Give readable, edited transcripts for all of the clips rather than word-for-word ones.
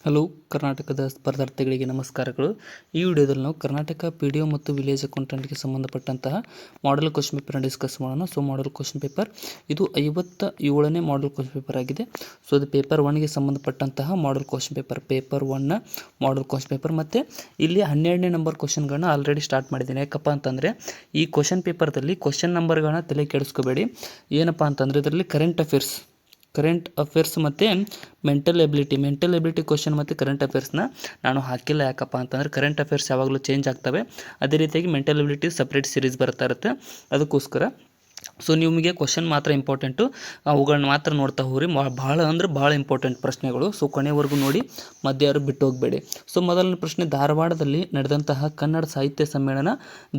Hello ಕರ್ನಾಟಕದ ಸ್ಪರ್ಧಾರ್ಥಿಗಳಿಗೆ ನಮಸ್ಕಾರಗಳು. ಈ ವಿಡಿಯೋದಲ್ಲಿ ನಾವು ಕರ್ನಾಟಕ PDO ಮತ್ತು ವಿಲೇಜ್ ಅಕೌಂಟೆಂಟ್ಗೆ ಸಂಬಂಧಪಟ್ಟಂತಹ ಮಾಡೆಲ್ ಕ್ವಶನ್ ಪೇಪರ್ನ ಡಿಸ್ಕಸ್ ಮಾಡೋಣ. ಸೊ ಮಾಡೆಲ್ ಕ್ವಶನ್ ಪೇಪರ್ ಇದು 57ನೇ ಮಾಡೆಲ್ ಕ್ವಶನ್ ಪೇಪರ್ ಆಗಿದೆ. ಸೊ ಇದು ಪೇಪರ್ 1ಗೆ ಸಂಬಂಧಪಟ್ಟಂತಹ ಮಾಡೆಲ್ ಕ್ವಶನ್ ಪೇಪರ್ 1ನ ಮಾಡೆಲ್ ಕ್ವಶನ್ ಪೇಪರ್. ಮತ್ತು ಇಲ್ಲಿ 12ನೇ ನಂಬರ್ ಕ್ವಶನ್ಗಳನ್ನ ಆಲ್ರೆಡಿ ಸ್ಟಾರ್ಟ್ ಮಾಡಿದ್ದೀನಿ. ಯಾಕಪ್ಪ ಅಂತಂದರೆ ಈ ಕ್ವಶನ್ ಪೇಪರ್ದಲ್ಲಿ ಕ್ವಶನ್ ನಂಬರ್ಗಳನ್ನ ತಲೆ ಕೆಡಿಸ್ಕೋಬೇಡಿ. ಏನಪ್ಪ ಅಂತಂದರೆ ಇದರಲ್ಲಿ ಕರೆಂಟ್ ಅಫೇರ್ಸ್ ಮತ್ತು ಮೆಂಟಲ್ ಎಬಿಲಿಟಿ ಕ್ವಶನ್ ಮತ್ತು ಕರೆಂಟ್ ಅಫೇರ್ಸ್ನ ನಾನು ಹಾಕಿಲ್ಲ. ಯಾಕಪ್ಪ ಅಂತಂದರೆ ಕರೆಂಟ್ ಅಫೇರ್ಸ್ ಯಾವಾಗಲೂ ಚೇಂಜ್ ಆಗ್ತವೆ. ಅದೇ ರೀತಿಯಾಗಿ ಮೆಂಟಲ್ ಎಬಿಲಿಟಿ ಸಪ್ರೇಟ್ ಸೀರೀಸ್ ಬರ್ತಾ ಇರುತ್ತೆ, ಅದಕ್ಕೋಸ್ಕರ. ಸೊ ನಿಮಗೆ ಕ್ವಶನ್ ಮಾತ್ರ ಇಂಪಾರ್ಟೆಂಟು, ಅವುಗಳನ್ನ ಮಾತ್ರ ನೋಡ್ತಾ ಹೋಗ್ರಿ. ಭಾಳ ಇಂಪಾರ್ಟೆಂಟ್ ಪ್ರಶ್ನೆಗಳು. ಸೊ ಕೊನೆವರೆಗೂ ನೋಡಿ, ಮಧ್ಯ ಯಾರು ಬಿಟ್ಟು ಹೋಗಬೇಡಿ. ಸೊ ಮೊದಲನೇ ಪ್ರಶ್ನೆ, ಧಾರವಾಡದಲ್ಲಿ ನಡೆದಂತಹ ಕನ್ನಡ ಸಾಹಿತ್ಯ ಸಮ್ಮೇಳನ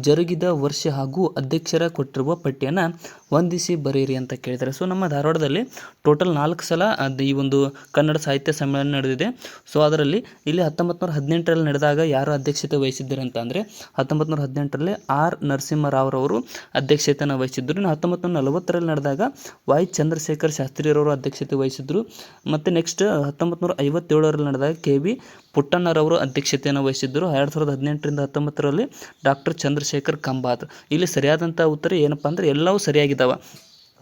ಜರುಗಿದ ವರ್ಷ ಹಾಗೂ ಅಧ್ಯಕ್ಷರ ಕೊಟ್ಟಿರುವ ಪಟ್ಟಿಯನ್ನು ಹೊಂದಿಸಿ ಬರೆಯಿರಿ ಅಂತ ಕೇಳಿದ್ದಾರೆ. ಸೊ ನಮ್ಮ ಧಾರವಾಡದಲ್ಲಿ ಟೋಟಲ್ 4 ಸಲ ಈ ಒಂದು ಕನ್ನಡ ಸಾಹಿತ್ಯ ಸಮ್ಮೇಳನ ನಡೆದಿದೆ. ಸೊ ಅದರಲ್ಲಿ ಇಲ್ಲಿ 1918ರಲ್ಲಿ ನಡೆದಾಗ ಯಾರು ಅಧ್ಯಕ್ಷತೆ ವಹಿಸಿದ್ದಾರೆ ಅಂತ ಅಂದರೆ 1918ರಲ್ಲಿ ಆರ್ ನರಸಿಂಹರಾವ್ರವರು ಅಧ್ಯಕ್ಷತೆಯನ್ನು ವಹಿಸಿದ್ದರು. 1940ರಲ್ಲಿ ನಡೆದಾಗ ವೈ ಚಂದ್ರಶೇಖರ್ ಶಾಸ್ತ್ರಿಯರವರು ಅಧ್ಯಕ್ಷತೆ ವಹಿಸಿದ್ರು. ಮತ್ತು ನೆಕ್ಸ್ಟ್ 1957ರಲ್ಲಿ ನಡೆದಾಗ KV ಪುಟ್ಟಣ್ಣರವರು ಅಧ್ಯಕ್ಷತೆಯನ್ನು ವಹಿಸಿದ್ದರು. 2018ರಿಂದ 19ರಲ್ಲಿ ಡಾಕ್ಟರ್ ಚಂದ್ರಶೇಖರ್ ಕಂಬಾದ್. ಇಲ್ಲಿ ಸರಿಯಾದಂಥ ಉತ್ತರ ಏನಪ್ಪ ಅಂದರೆ ಎಲ್ಲವೂ ಸರಿಯಾಗಿದ್ದಾವೆ.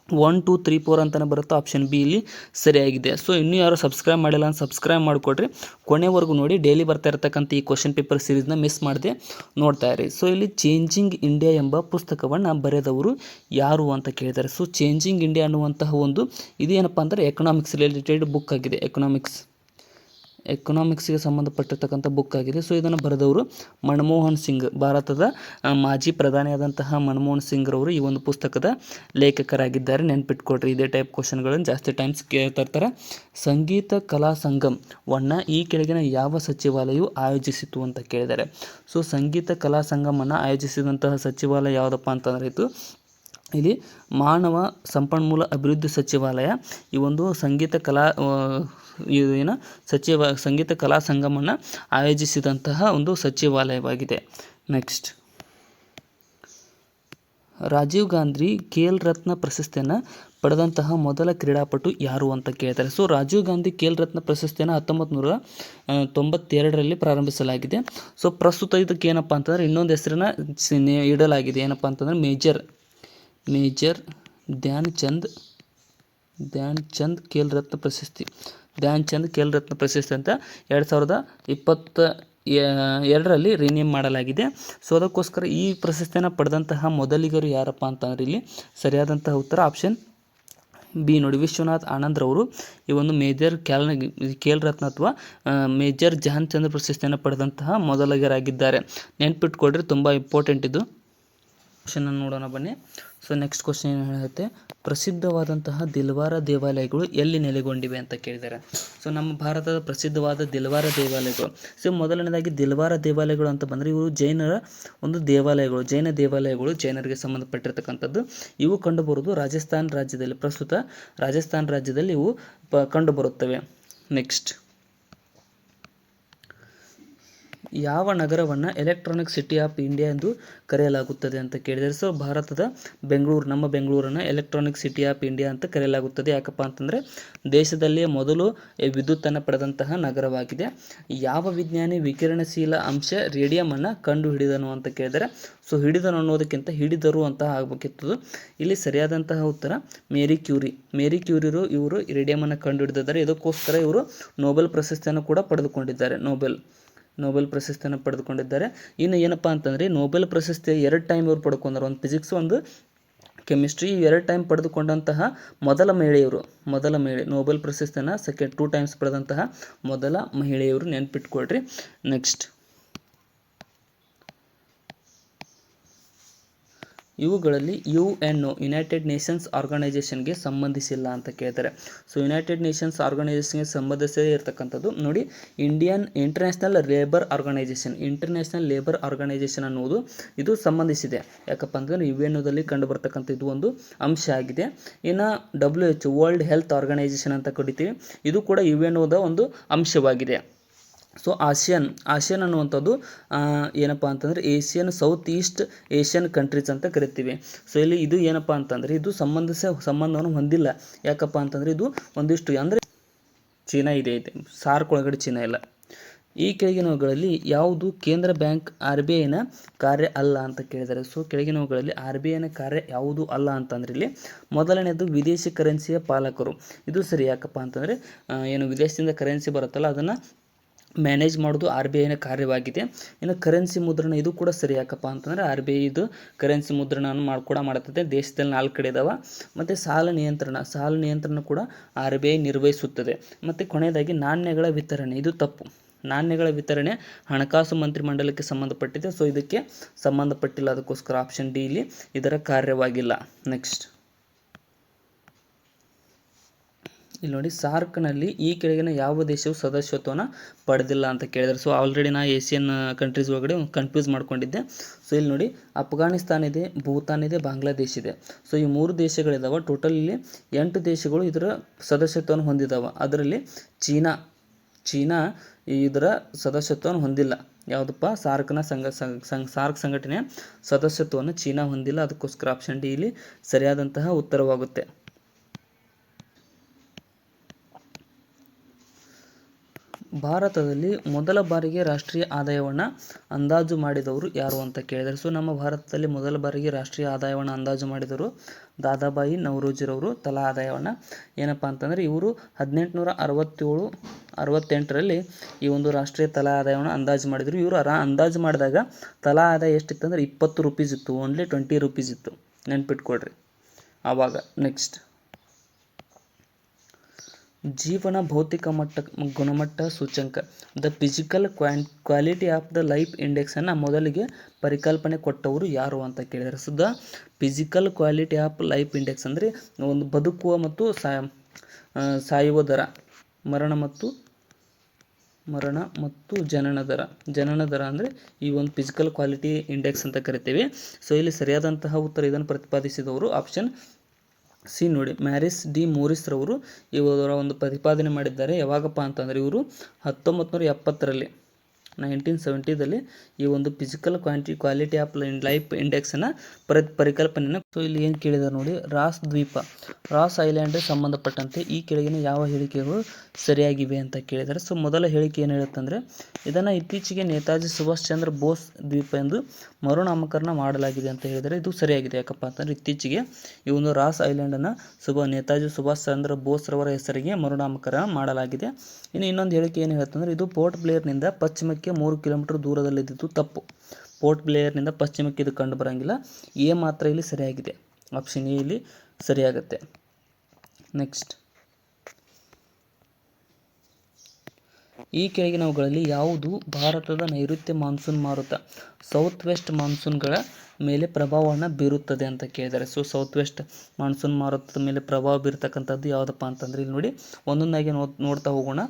1, 2, 3, 4 ಅಂತಲೇ ಬರುತ್ತೆ. ಆಪ್ಷನ್ ಬಿ ಇಲ್ಲಿ ಸರಿಯಾಗಿದೆ. ಸೊ ಇನ್ನೂ ಯಾರು ಸಬ್ಸ್ಕ್ರೈಬ್ ಮಾಡಿಲ್ಲ ಅಂತ ಸಬ್ಸ್ಕ್ರೈಬ್ ಮಾಡಿಕೊಡ್ರಿ, ಕೊನೆವರೆಗೂ ನೋಡಿ. ಡೈಲಿ ಬರ್ತಾ ಇರತಕ್ಕಂಥ ಈ ಕ್ವಶನ್ ಪೇಪರ್ ಸೀರೀಸ್ನ ಮಿಸ್ ಮಾಡದೆ ನೋಡ್ತಾ ಇರಿ. ಸೊ ಇಲ್ಲಿ ಚೇಂಜಿಂಗ್ ಇಂಡಿಯಾ ಎಂಬ ಪುಸ್ತಕವನ್ನು ಬರೆದವರು ಯಾರು ಅಂತ ಕೇಳಿದ್ದಾರೆ. ಸೊ ಚೇಂಜಿಂಗ್ ಇಂಡಿಯಾ ಅನ್ನುವಂತಹ ಒಂದು ಇದೇನಪ್ಪ ಅಂದರೆ ಎಕನಾಮಿಕ್ಸ್ ರಿಲೇಟೆಡ್ ಬುಕ್ ಆಗಿದೆ. ಎಕನಾಮಿಕ್ಸ್ಗೆ ಸಂಬಂಧಪಟ್ಟಿರ್ತಕ್ಕಂಥ ಬುಕ್ ಆಗಿದೆ. ಸೊ ಇದನ್ನು ಬರೆದವರು ಮನಮೋಹನ್ ಸಿಂಗ್, ಭಾರತದ ಮಾಜಿ ಪ್ರಧಾನಿಯಾದಂತಹ ಮನಮೋಹನ್ ಸಿಂಗ್ ರವರು ಈ ಒಂದು ಪುಸ್ತಕದ ಲೇಖಕರಾಗಿದ್ದಾರೆ. ನೆನ್ಪಿಟ್ಕೊಡ್ರಿ, ಇದೇ ಟೈಪ್ ಕ್ವಶನ್ಗಳನ್ನು ಜಾಸ್ತಿ ಟೈಮ್ಸ್ ಕೇಳ್ತಿರ್ತಾರೆ. ಸಂಗೀತ ಕಲಾ ಸಂಗಮವನ್ನು ಈ ಕೆಳಗಿನ ಯಾವ ಸಚಿವಾಲಯವು ಆಯೋಜಿಸಿತು ಅಂತ ಕೇಳಿದ್ದಾರೆ. ಸೊ ಸಂಗೀತ ಕಲಾ ಸಂಗಮವನ್ನು ಆಯೋಜಿಸಿದಂತಹ ಸಚಿವಾಲಯ ಯಾವುದಪ್ಪ ಅಂತಂದರೆ ಇಲ್ಲಿ ಮಾನವ ಸಂಪನ್ಮೂಲ ಅಭಿವೃದ್ಧಿ ಸಚಿವಾಲಯ ಈ ಒಂದು ಸಂಗೀತ ಕಲಾ ಸಂಗಮವನ್ನು ಆಯೋಜಿಸಿದಂತಹ ಒಂದು ಸಚಿವಾಲಯವಾಗಿದೆ. ನೆಕ್ಸ್ಟ್, ರಾಜೀವ್ ಗಾಂಧಿ ಖೇಲ್ ರತ್ನ ಪ್ರಶಸ್ತಿಯನ್ನು ಪಡೆದಂತಹ ಮೊದಲ ಕ್ರೀಡಾಪಟು ಯಾರು ಅಂತ ಕೇಳ್ತಾರೆ. ಸೊ ರಾಜೀವ್ ಗಾಂಧಿ ಖೇಲ್ ರತ್ನ ಪ್ರಶಸ್ತಿಯನ್ನು 1992ರಲ್ಲಿ ಪ್ರಾರಂಭಿಸಲಾಗಿದೆ. ಸೊ ಪ್ರಸ್ತುತ ಇದಕ್ಕೆ ಏನಪ್ಪ ಅಂತಂದರೆ ಇನ್ನೊಂದು ಹೆಸರನ್ನು ಇಡಲಾಗಿದೆ. ಏನಪ್ಪ ಅಂತಂದರೆ ಮೇಜರ್ ಧ್ಯಾನ್ ಚಂದ್ ಖೇಲ್ ರತ್ನ ಪ್ರಶಸ್ತಿ. ಧ್ಯಾನ್ ಚಂದ್ ಖೇಲ್ ರತ್ನ ಪ್ರಶಸ್ತಿ ಅಂತ 2022ರಲ್ಲಿ ರಿನೇಮ್ ಮಾಡಲಾಗಿದೆ. ಸೊ ಅದಕ್ಕೋಸ್ಕರ ಈ ಪ್ರಶಸ್ತಿಯನ್ನು ಪಡೆದಂತಹ ಮೊದಲಿಗರು ಯಾರಪ್ಪ ಅಂತಂದರೆ ಇಲ್ಲಿ ಸರಿಯಾದಂತಹ ಉತ್ತರ ಆಪ್ಷನ್ ಬಿ ನೋಡಿ, ವಿಶ್ವನಾಥ್ ಆನಂದ್ರವರು ಈ ಒಂದು ಮೇಜರ್ ಖೇಲ್ ರತ್ನ ಅಥವಾ ಮೇಜರ್ ಧ್ಯಾನ್ ಚಂದ್ ಪ್ರಶಸ್ತಿಯನ್ನು ಪಡೆದಂತಹ ಮೊದಲಿಗರಾಗಿದ್ದಾರೆ. ನೆನ್ಪಿಟ್ಕೊಳ್ರಿ, ತುಂಬ ಇಂಪಾರ್ಟೆಂಟ್ ಇದು. ಕ್ವಶನ್ ನೋಡೋಣ ಬನ್ನಿ. ಸೊ ನೆಕ್ಸ್ಟ್ ಕ್ವಶನ್ ಏನು ಹೇಳುತ್ತೆ, ಪ್ರಸಿದ್ಧವಾದಂತಹ ದಿಲ್ವಾರ ದೇವಾಲಯಗಳು ಎಲ್ಲಿ ನೆಲೆಗೊಂಡಿವೆ ಅಂತ ಕೇಳಿದ್ದಾರೆ. ಸೊ ನಮ್ಮ ಭಾರತದ ಪ್ರಸಿದ್ಧವಾದ ದಿಲ್ವಾರ ದೇವಾಲಯಗಳು. ಸೊ ಮೊದಲನೇದಾಗಿ ದಿಲ್ವಾರ ದೇವಾಲಯಗಳು ಅಂತ ಬಂದರೆ ಇವು ಜೈನ ದೇವಾಲಯಗಳು, ಜೈನರಿಗೆ ಸಂಬಂಧಪಟ್ಟಿರ್ತಕ್ಕಂಥದ್ದು. ಇವು ಕಂಡುಬರುವುದು ರಾಜಸ್ಥಾನ್ ರಾಜ್ಯದಲ್ಲಿ. ಪ್ರಸ್ತುತ ರಾಜಸ್ಥಾನ್ ರಾಜ್ಯದಲ್ಲಿ ಇವು ಕಂಡುಬರುತ್ತವೆ. ನೆಕ್ಸ್ಟ್, ಯಾವ ನಗರವನ್ನು ಎಲೆಕ್ಟ್ರಾನಿಕ್ ಸಿಟಿ ಆಫ್ ಇಂಡಿಯಾ ಎಂದು ಕರೆಯಲಾಗುತ್ತದೆ ಅಂತ ಕೇಳಿದರೆ. ಸೊ ಭಾರತದ ನಮ್ಮ ಬೆಂಗಳೂರನ್ನು ಎಲೆಕ್ಟ್ರಾನಿಕ್ ಸಿಟಿ ಆಫ್ ಇಂಡಿಯಾ ಅಂತ ಕರೆಯಲಾಗುತ್ತದೆ. ಯಾಕಪ್ಪ ಅಂತಂದರೆ ದೇಶದಲ್ಲಿಯೇ ಮೊದಲು ವಿದ್ಯುತ್ತನ್ನು ಪಡೆದಂತಹ ನಗರವಾಗಿದೆ. ಯಾವ ವಿಜ್ಞಾನಿ ವಿಕಿರಣಶೀಲ ಅಂಶ ರೇಡಿಯಮನ್ನು ಕಂಡು ಹಿಡಿದನು ಅಂತ ಕೇಳಿದರೆ. ಸೊ ಹಿಡಿದನು ಅನ್ನೋದಕ್ಕಿಂತ ಹಿಡಿದರು ಅಂತ ಆಗಬೇಕಿತ್ತು. ಇಲ್ಲಿ ಸರಿಯಾದಂತಹ ಉತ್ತರ ಮೇರಿ ಕ್ಯೂರಿರು ಇವರು ರೇಡಿಯಮನ್ನು ಕಂಡು ಹಿಡಿದಿದ್ದಾರೆ. ಇದಕ್ಕೋಸ್ಕರ ಇವರು ನೊಬೆಲ್ ಪ್ರಶಸ್ತಿಯನ್ನು ಕೂಡ ಪಡೆದುಕೊಂಡಿದ್ದಾರೆ. ನೊಬೆಲ್ ಪ್ರಶಸ್ತಿಯನ್ನು ಪಡೆದುಕೊಂಡಿದ್ದಾರೆ. ಇನ್ನು ಏನಪ್ಪ ಅಂತಂದರೆ ನೊಬೆಲ್ ಪ್ರಶಸ್ತಿ 2 ಟೈಮ್ ಇವರು ಪಡ್ಕೊಂಡರು. ಒಂದು ಫಿಸಿಕ್ಸ್, ಒಂದು ಕೆಮಿಸ್ಟ್ರಿ. 2 ಟೈಮ್ ಪಡೆದುಕೊಂಡಂತಹ ಮೊದಲ ಮಹಿಳೆಯರು. ನೊಬೆಲ್ ಪ್ರಶಸ್ತಿಯನ್ನು 2 ಟೈಮ್ಸ್ ಪಡೆದಂತಹ ಮೊದಲ ಮಹಿಳೆಯವರು. ನೆನ್ಪಿಟ್ಕೊಳ್ರಿ. ನೆಕ್ಸ್ಟ್, ಇವುಗಳಲ್ಲಿ UNO ಯುನೈಟೆಡ್ ನೇಷನ್ಸ್ ಆರ್ಗನೈಜೇಷನ್ಗೆ ಸಂಬಂಧಿಸಿಲ್ಲ ಅಂತ ಕೇಳ್ತಾರೆ. ಸೊ ಯುನೈಟೆಡ್ ನೇಷನ್ಸ್ ಆರ್ಗನೈಜೇಷನ್ಗೆ ಸಂಬಂಧಿಸದೇ ಇರತಕ್ಕಂಥದ್ದು ನೋಡಿ, ಇಂಟರ್ನ್ಯಾಷನಲ್ ಲೇಬರ್ ಆರ್ಗನೈಜೇಷನ್ ಅನ್ನುವುದು ಇದು ಸಂಬಂಧಿಸಿದೆ. ಯಾಕಪ್ಪ ಅಂತಂದರೆ UNOದಲ್ಲಿ ಕಂಡು ಬರ್ತಕ್ಕಂಥ ಇದು ಒಂದು ಅಂಶ ಆಗಿದೆ. ಇನ್ನು WHO ವರ್ಲ್ಡ್ ಹೆಲ್ತ್ ಆರ್ಗನೈಜೇಷನ್ ಅಂತ ಕರಿತೀವಿ, ಇದು ಕೂಡ UNOದ ಒಂದು ಅಂಶವಾಗಿದೆ. ಸೊ ಆಸಿಯನ್ ಅನ್ನುವಂಥದ್ದು ಏನಪ್ಪ ಅಂತಂದರೆ ಸೌತ್ ಈಸ್ಟ್ ಏಷ್ಯನ್ ಕಂಟ್ರೀಸ್ ಅಂತ ಕರಿತೀವಿ. ಸೊ ಇಲ್ಲಿ ಇದು ಏನಪ್ಪ ಅಂತಂದರೆ ಇದು ಸಂಬಂಧವನ್ನು ಹೊಂದಿಲ್ಲ. ಯಾಕಪ್ಪ ಅಂತಂದರೆ ಇದು ಒಂದಿಷ್ಟು ಅಂದರೆ ಚೀನಾ ಇದೆ, ಸಾರ್ಕ್ ಒಳಗಡೆ ಚೀನಾ ಇಲ್ಲ. ಈ ಕೆಳಗಿನವುಗಳಲ್ಲಿ ಯಾವುದು ಕೇಂದ್ರ ಬ್ಯಾಂಕ್ RBIನ ಕಾರ್ಯ ಅಲ್ಲ ಅಂತ ಕೇಳಿದ್ದಾರೆ. ಸೊ ಕೆಳಗಿನವುಗಳಲ್ಲಿ RBIನ ಕಾರ್ಯ ಯಾವುದು ಅಲ್ಲ ಅಂತಂದ್ರೆ ಇಲ್ಲಿ ಮೊದಲನೇದು ವಿದೇಶಿ ಕರೆನ್ಸಿಯ ಪಾಲಕರು. ಇದು ಸರಿ. ಯಾಕಪ್ಪ ಅಂತಂದರೆ ಏನು ವಿದೇಶದಿಂದ ಕರೆನ್ಸಿ ಬರುತ್ತಲ್ಲ ಅದನ್ನು ಮ್ಯಾನೇಜ್ ಮಾಡೋದು RBIನ ಕಾರ್ಯವಾಗಿದೆ. ಇನ್ನು ಕರೆನ್ಸಿ ಮುದ್ರಣ ಇದು ಕೂಡ ಸರಿ. ಯಾಕಪ್ಪ ಅಂತಂದರೆ RBI ಇದು ಕರೆನ್ಸಿ ಮುದ್ರಣವನ್ನು ಮಾಡುತ್ತದೆ. ದೇಶದಲ್ಲಿ 4 ಕಡೆ ಇದಾವೆ. ಮತ್ತು ಸಾಲ ನಿಯಂತ್ರಣ ಕೂಡ RBI ನಿರ್ವಹಿಸುತ್ತದೆ. ಮತ್ತು ಕೊನೆಯದಾಗಿ ನಾಣ್ಯಗಳ ವಿತರಣೆ ಇದು ತಪ್ಪು. ನಾಣ್ಯಗಳ ವಿತರಣೆ ಹಣಕಾಸು ಮಂತ್ರಿಮಂಡಲಕ್ಕೆ ಸಂಬಂಧಪಟ್ಟಿದೆ. ಸೊ ಇದಕ್ಕೆ ಸಂಬಂಧಪಟ್ಟಿಲ್ಲ, ಅದಕ್ಕೋಸ್ಕರ ಆಪ್ಷನ್ ಡಿ ಇಲ್ಲಿ ಇದರ ಕಾರ್ಯವಾಗಿಲ್ಲ. ನೆಕ್ಸ್ಟ್ ಇಲ್ಲಿ ನೋಡಿ, ಸಾರ್ಕ್ನಲ್ಲಿ ಈ ಕೆಳಗಿನ ಯಾವ ದೇಶವು ಸದಸ್ಯತ್ವವನ್ನು ಪಡೆದಿಲ್ಲ ಅಂತ ಕೇಳಿದ್ದಾರೆ. ಸೊ ಆಲ್ರೆಡಿ ನಾ ಏಷ್ಯನ್ ಕಂಟ್ರೀಸ್ ಒಳಗಡೆ ಕನ್ಫ್ಯೂಸ್ ಮಾಡ್ಕೊಂಡಿದ್ದೆ. ಸೊ ಇಲ್ಲಿ ನೋಡಿ, ಅಫ್ಘಾನಿಸ್ತಾನ ಇದೆ, ಭೂತಾನ್ ಇದೆ, ಬಾಂಗ್ಲಾದೇಶ್ ಇದೆ. ಸೊ ಈ 3 ದೇಶಗಳಿದಾವೆ. ಟೋಟಲ್ ಇಲ್ಲಿ 8 ದೇಶಗಳು ಇದರ ಸದಸ್ಯತ್ವವನ್ನು ಹೊಂದಿದ್ದಾವೆ. ಅದರಲ್ಲಿ ಚೀನಾ ಇದರ ಸದಸ್ಯತ್ವವನ್ನು ಹೊಂದಿಲ್ಲ. ಯಾವುದಪ್ಪ, ಸಾರ್ಕ್ ಸಂಘಟನೆಯ ಸದಸ್ಯತ್ವವನ್ನು ಚೀನಾ ಹೊಂದಿಲ್ಲ. ಅದಕ್ಕೋಸ್ಕರ ಆಪ್ಷನ್ ಡಿ ಇಲ್ಲಿ ಸರಿಯಾದಂತಹ ಉತ್ತರವಾಗುತ್ತೆ. ಭಾರತದಲ್ಲಿ ಮೊದಲ ಬಾರಿಗೆ ರಾಷ್ಟ್ರೀಯ ಆದಾಯವನ್ನು ಅಂದಾಜು ಮಾಡಿದವರು ಯಾರು ಅಂತ ಕೇಳಿದ್ದಾರೆ. ಸೊ ನಮ್ಮ ಭಾರತದಲ್ಲಿ ಮೊದಲ ಬಾರಿಗೆ ರಾಷ್ಟ್ರೀಯ ಆದಾಯವನ್ನು ಅಂದಾಜು ಮಾಡಿದವರು ದಾದಾಬಾಯಿ ನವರೋಜಿರವರು. ತಲಾ ಆದಾಯವನ್ನು ಏನಪ್ಪ ಅಂತಂದರೆ ಇವರು 1868ರಲ್ಲಿ ಈ ಒಂದು ರಾಷ್ಟ್ರೀಯ ತಲಾ ಆದಾಯವನ್ನು ಅಂದಾಜು ಮಾಡಿದರು. ಇವರು ಅಂದಾಜು ಮಾಡಿದಾಗ ತಲಾ ಆದಾಯ ಎಷ್ಟಿತ್ತು ಅಂದರೆ 20 ರೂಪೀಸ್ ಇತ್ತು. ಓನ್ಲಿ 20 ರೂಪೀಸ್ ಇತ್ತು, ನೆನ್ಪಿಟ್ಕೊಳ್ರಿ ಆವಾಗ. ನೆಕ್ಸ್ಟ್, ಜೀವನ ಭೌತಿಕ ಗುಣಮಟ್ಟ ಸೂಚ್ಯಂಕ ದ physical quality of the life ಇಂಡೆಕ್ಸನ್ನು ಮೊದಲಿಗೆ ಪರಿಕಲ್ಪನೆ ಕೊಟ್ಟವರು ಯಾರು ಅಂತ ಕೇಳಿದರೆ. So the physical quality of life index ಅಂದರೆ ಒಂದು ಬದುಕುವ ಮತ್ತು ಸಾಯುವ ದರ, ಮರಣ ಮತ್ತು ಜನನ ದರ ಅಂದರೆ ಈ ಒಂದು ಫಿಸಿಕಲ್ ಕ್ವಾಲಿಟಿ ಇಂಡೆಕ್ಸ್ ಅಂತ ಕರಿತೇವೆ. ಸೊ ಇಲ್ಲಿ ಸರಿಯಾದಂತಹ ಉತ್ತರ ಇದನ್ನು ಪ್ರತಿಪಾದಿಸಿದವರು ಆಪ್ಷನ್ ಸಿ ನೋಡಿ, ಮ್ಯಾರಿಸ್ ಡಿ ಮೋರಿಸ್ ರವರು ಇವರ ಒಂದು ಪ್ರತಿಪಾದನೆ ಮಾಡಿದ್ದಾರೆ. ಯಾವಾಗಪ್ಪ ಅಂತಂದರೆ ಇವರು 1970ರಲ್ಲಿ 1970ದಲ್ಲಿ ಈ ಒಂದು ಫಿಸಿಕಲ್ ಕ್ವಾಲಿಟಿ ಆಫ್ ಲೈಫ್ ಇಂಡೆಕ್ಸನ್ನು ಪರಿಕಲ್ಪನೆಯನ್ನು. ಸೊ ಇಲ್ಲಿ ಏನು ಕೇಳಿದ್ದಾರೆ ನೋಡಿ, ರಾಸ್ ಐಲ್ಯಾಂಡ್ ಸಂಬಂಧಪಟ್ಟಂತೆ ಈ ಕೆಳಗಿನ ಯಾವ ಹೇಳಿಕೆಗಳು ಸರಿಯಾಗಿವೆ ಅಂತ ಕೇಳಿದ್ದಾರೆ. ಸೊ ಮೊದಲ ಹೇಳಿಕೆ ಏನು ಹೇಳುತ್ತಂದರೆ ಇದನ್ನು ಇತ್ತೀಚೆಗೆ ನೇತಾಜಿ ಸುಭಾಷ್ ಚಂದ್ರ ಬೋಸ್ ದ್ವೀಪ ಎಂದು ಮರುನಾಮಕರಣ ಮಾಡಲಾಗಿದೆ ಅಂತ ಹೇಳಿದರೆ ಇದು ಸರಿಯಾಗಿದೆ. ಯಾಕಪ್ಪ ಅಂತಂದರೆ ಇತ್ತೀಚೆಗೆ ಈ ಒಂದು ರಾಸ್ ಐಲ್ಯಾಂಡನ್ನು ನೇತಾಜಿ ಸುಭಾಷ್ ಚಂದ್ರ ಬೋಸ್ ರವರ ಹೆಸರಿಗೆ ಮರುನಾಮಕರಣ ಮಾಡಲಾಗಿದೆ. ಇನ್ನೊಂದು ಹೇಳಿಕೆ ಏನು ಹೇಳುತ್ತಂದರೆ ಇದು ಪೋರ್ಟ್ ಬ್ಲೇರ್ನಿಂದ ಪಶ್ಚಿಮಕ್ಕೆ 3 ಕಿಲೋಮೀಟರ್ ದೂರದಲ್ಲಿದ್ದು ತಪ್ಪು. ಪೋರ್ಟ್ ಬ್ಲೇರ್ನಿಂದ ಪಶ್ಚಿಮಕ್ಕೆ ಇದು ಕಂಡು ಬರೋಂಗಿಲ್ಲ. ಎ ಮಾತ್ರ ಇಲ್ಲಿ ಸರಿಯಾಗಿದೆ. ಆಪ್ಷನ್ ಎ ಇಲ್ಲಿ ಸರಿಯಾಗುತ್ತೆ. ನೆಕ್ಸ್ಟ್, ಈ ಕೆಳಗಿನವುಗಳಲ್ಲಿ ಯಾವುದು ಭಾರತದ ನೈಋತ್ಯ ಮಾನ್ಸೂನ್ ಮಾರುತ ಸೌತ್ ವೆಸ್ಟ್ ಮಾನ್ಸೂನ್ಗಳ ಮೇಲೆ ಪ್ರಭಾವವನ್ನು ಬೀರುತ್ತದೆ ಅಂತ ಕೇಳಿದ್ದಾರೆ. ಸೊ ಸೌತ್ ವೆಸ್ಟ್ ಮಾನ್ಸೂನ್ ಮಾರುತದ ಮೇಲೆ ಪ್ರಭಾವ ಬೀರ್ತಕ್ಕಂಥದ್ದು ಯಾವುದಪ್ಪ ಅಂತಂದರೆ ಇಲ್ಲಿ ನೋಡಿ, ಒಂದೊಂದಾಗಿ ನೋಡ್ತಾ ಹೋಗೋಣ.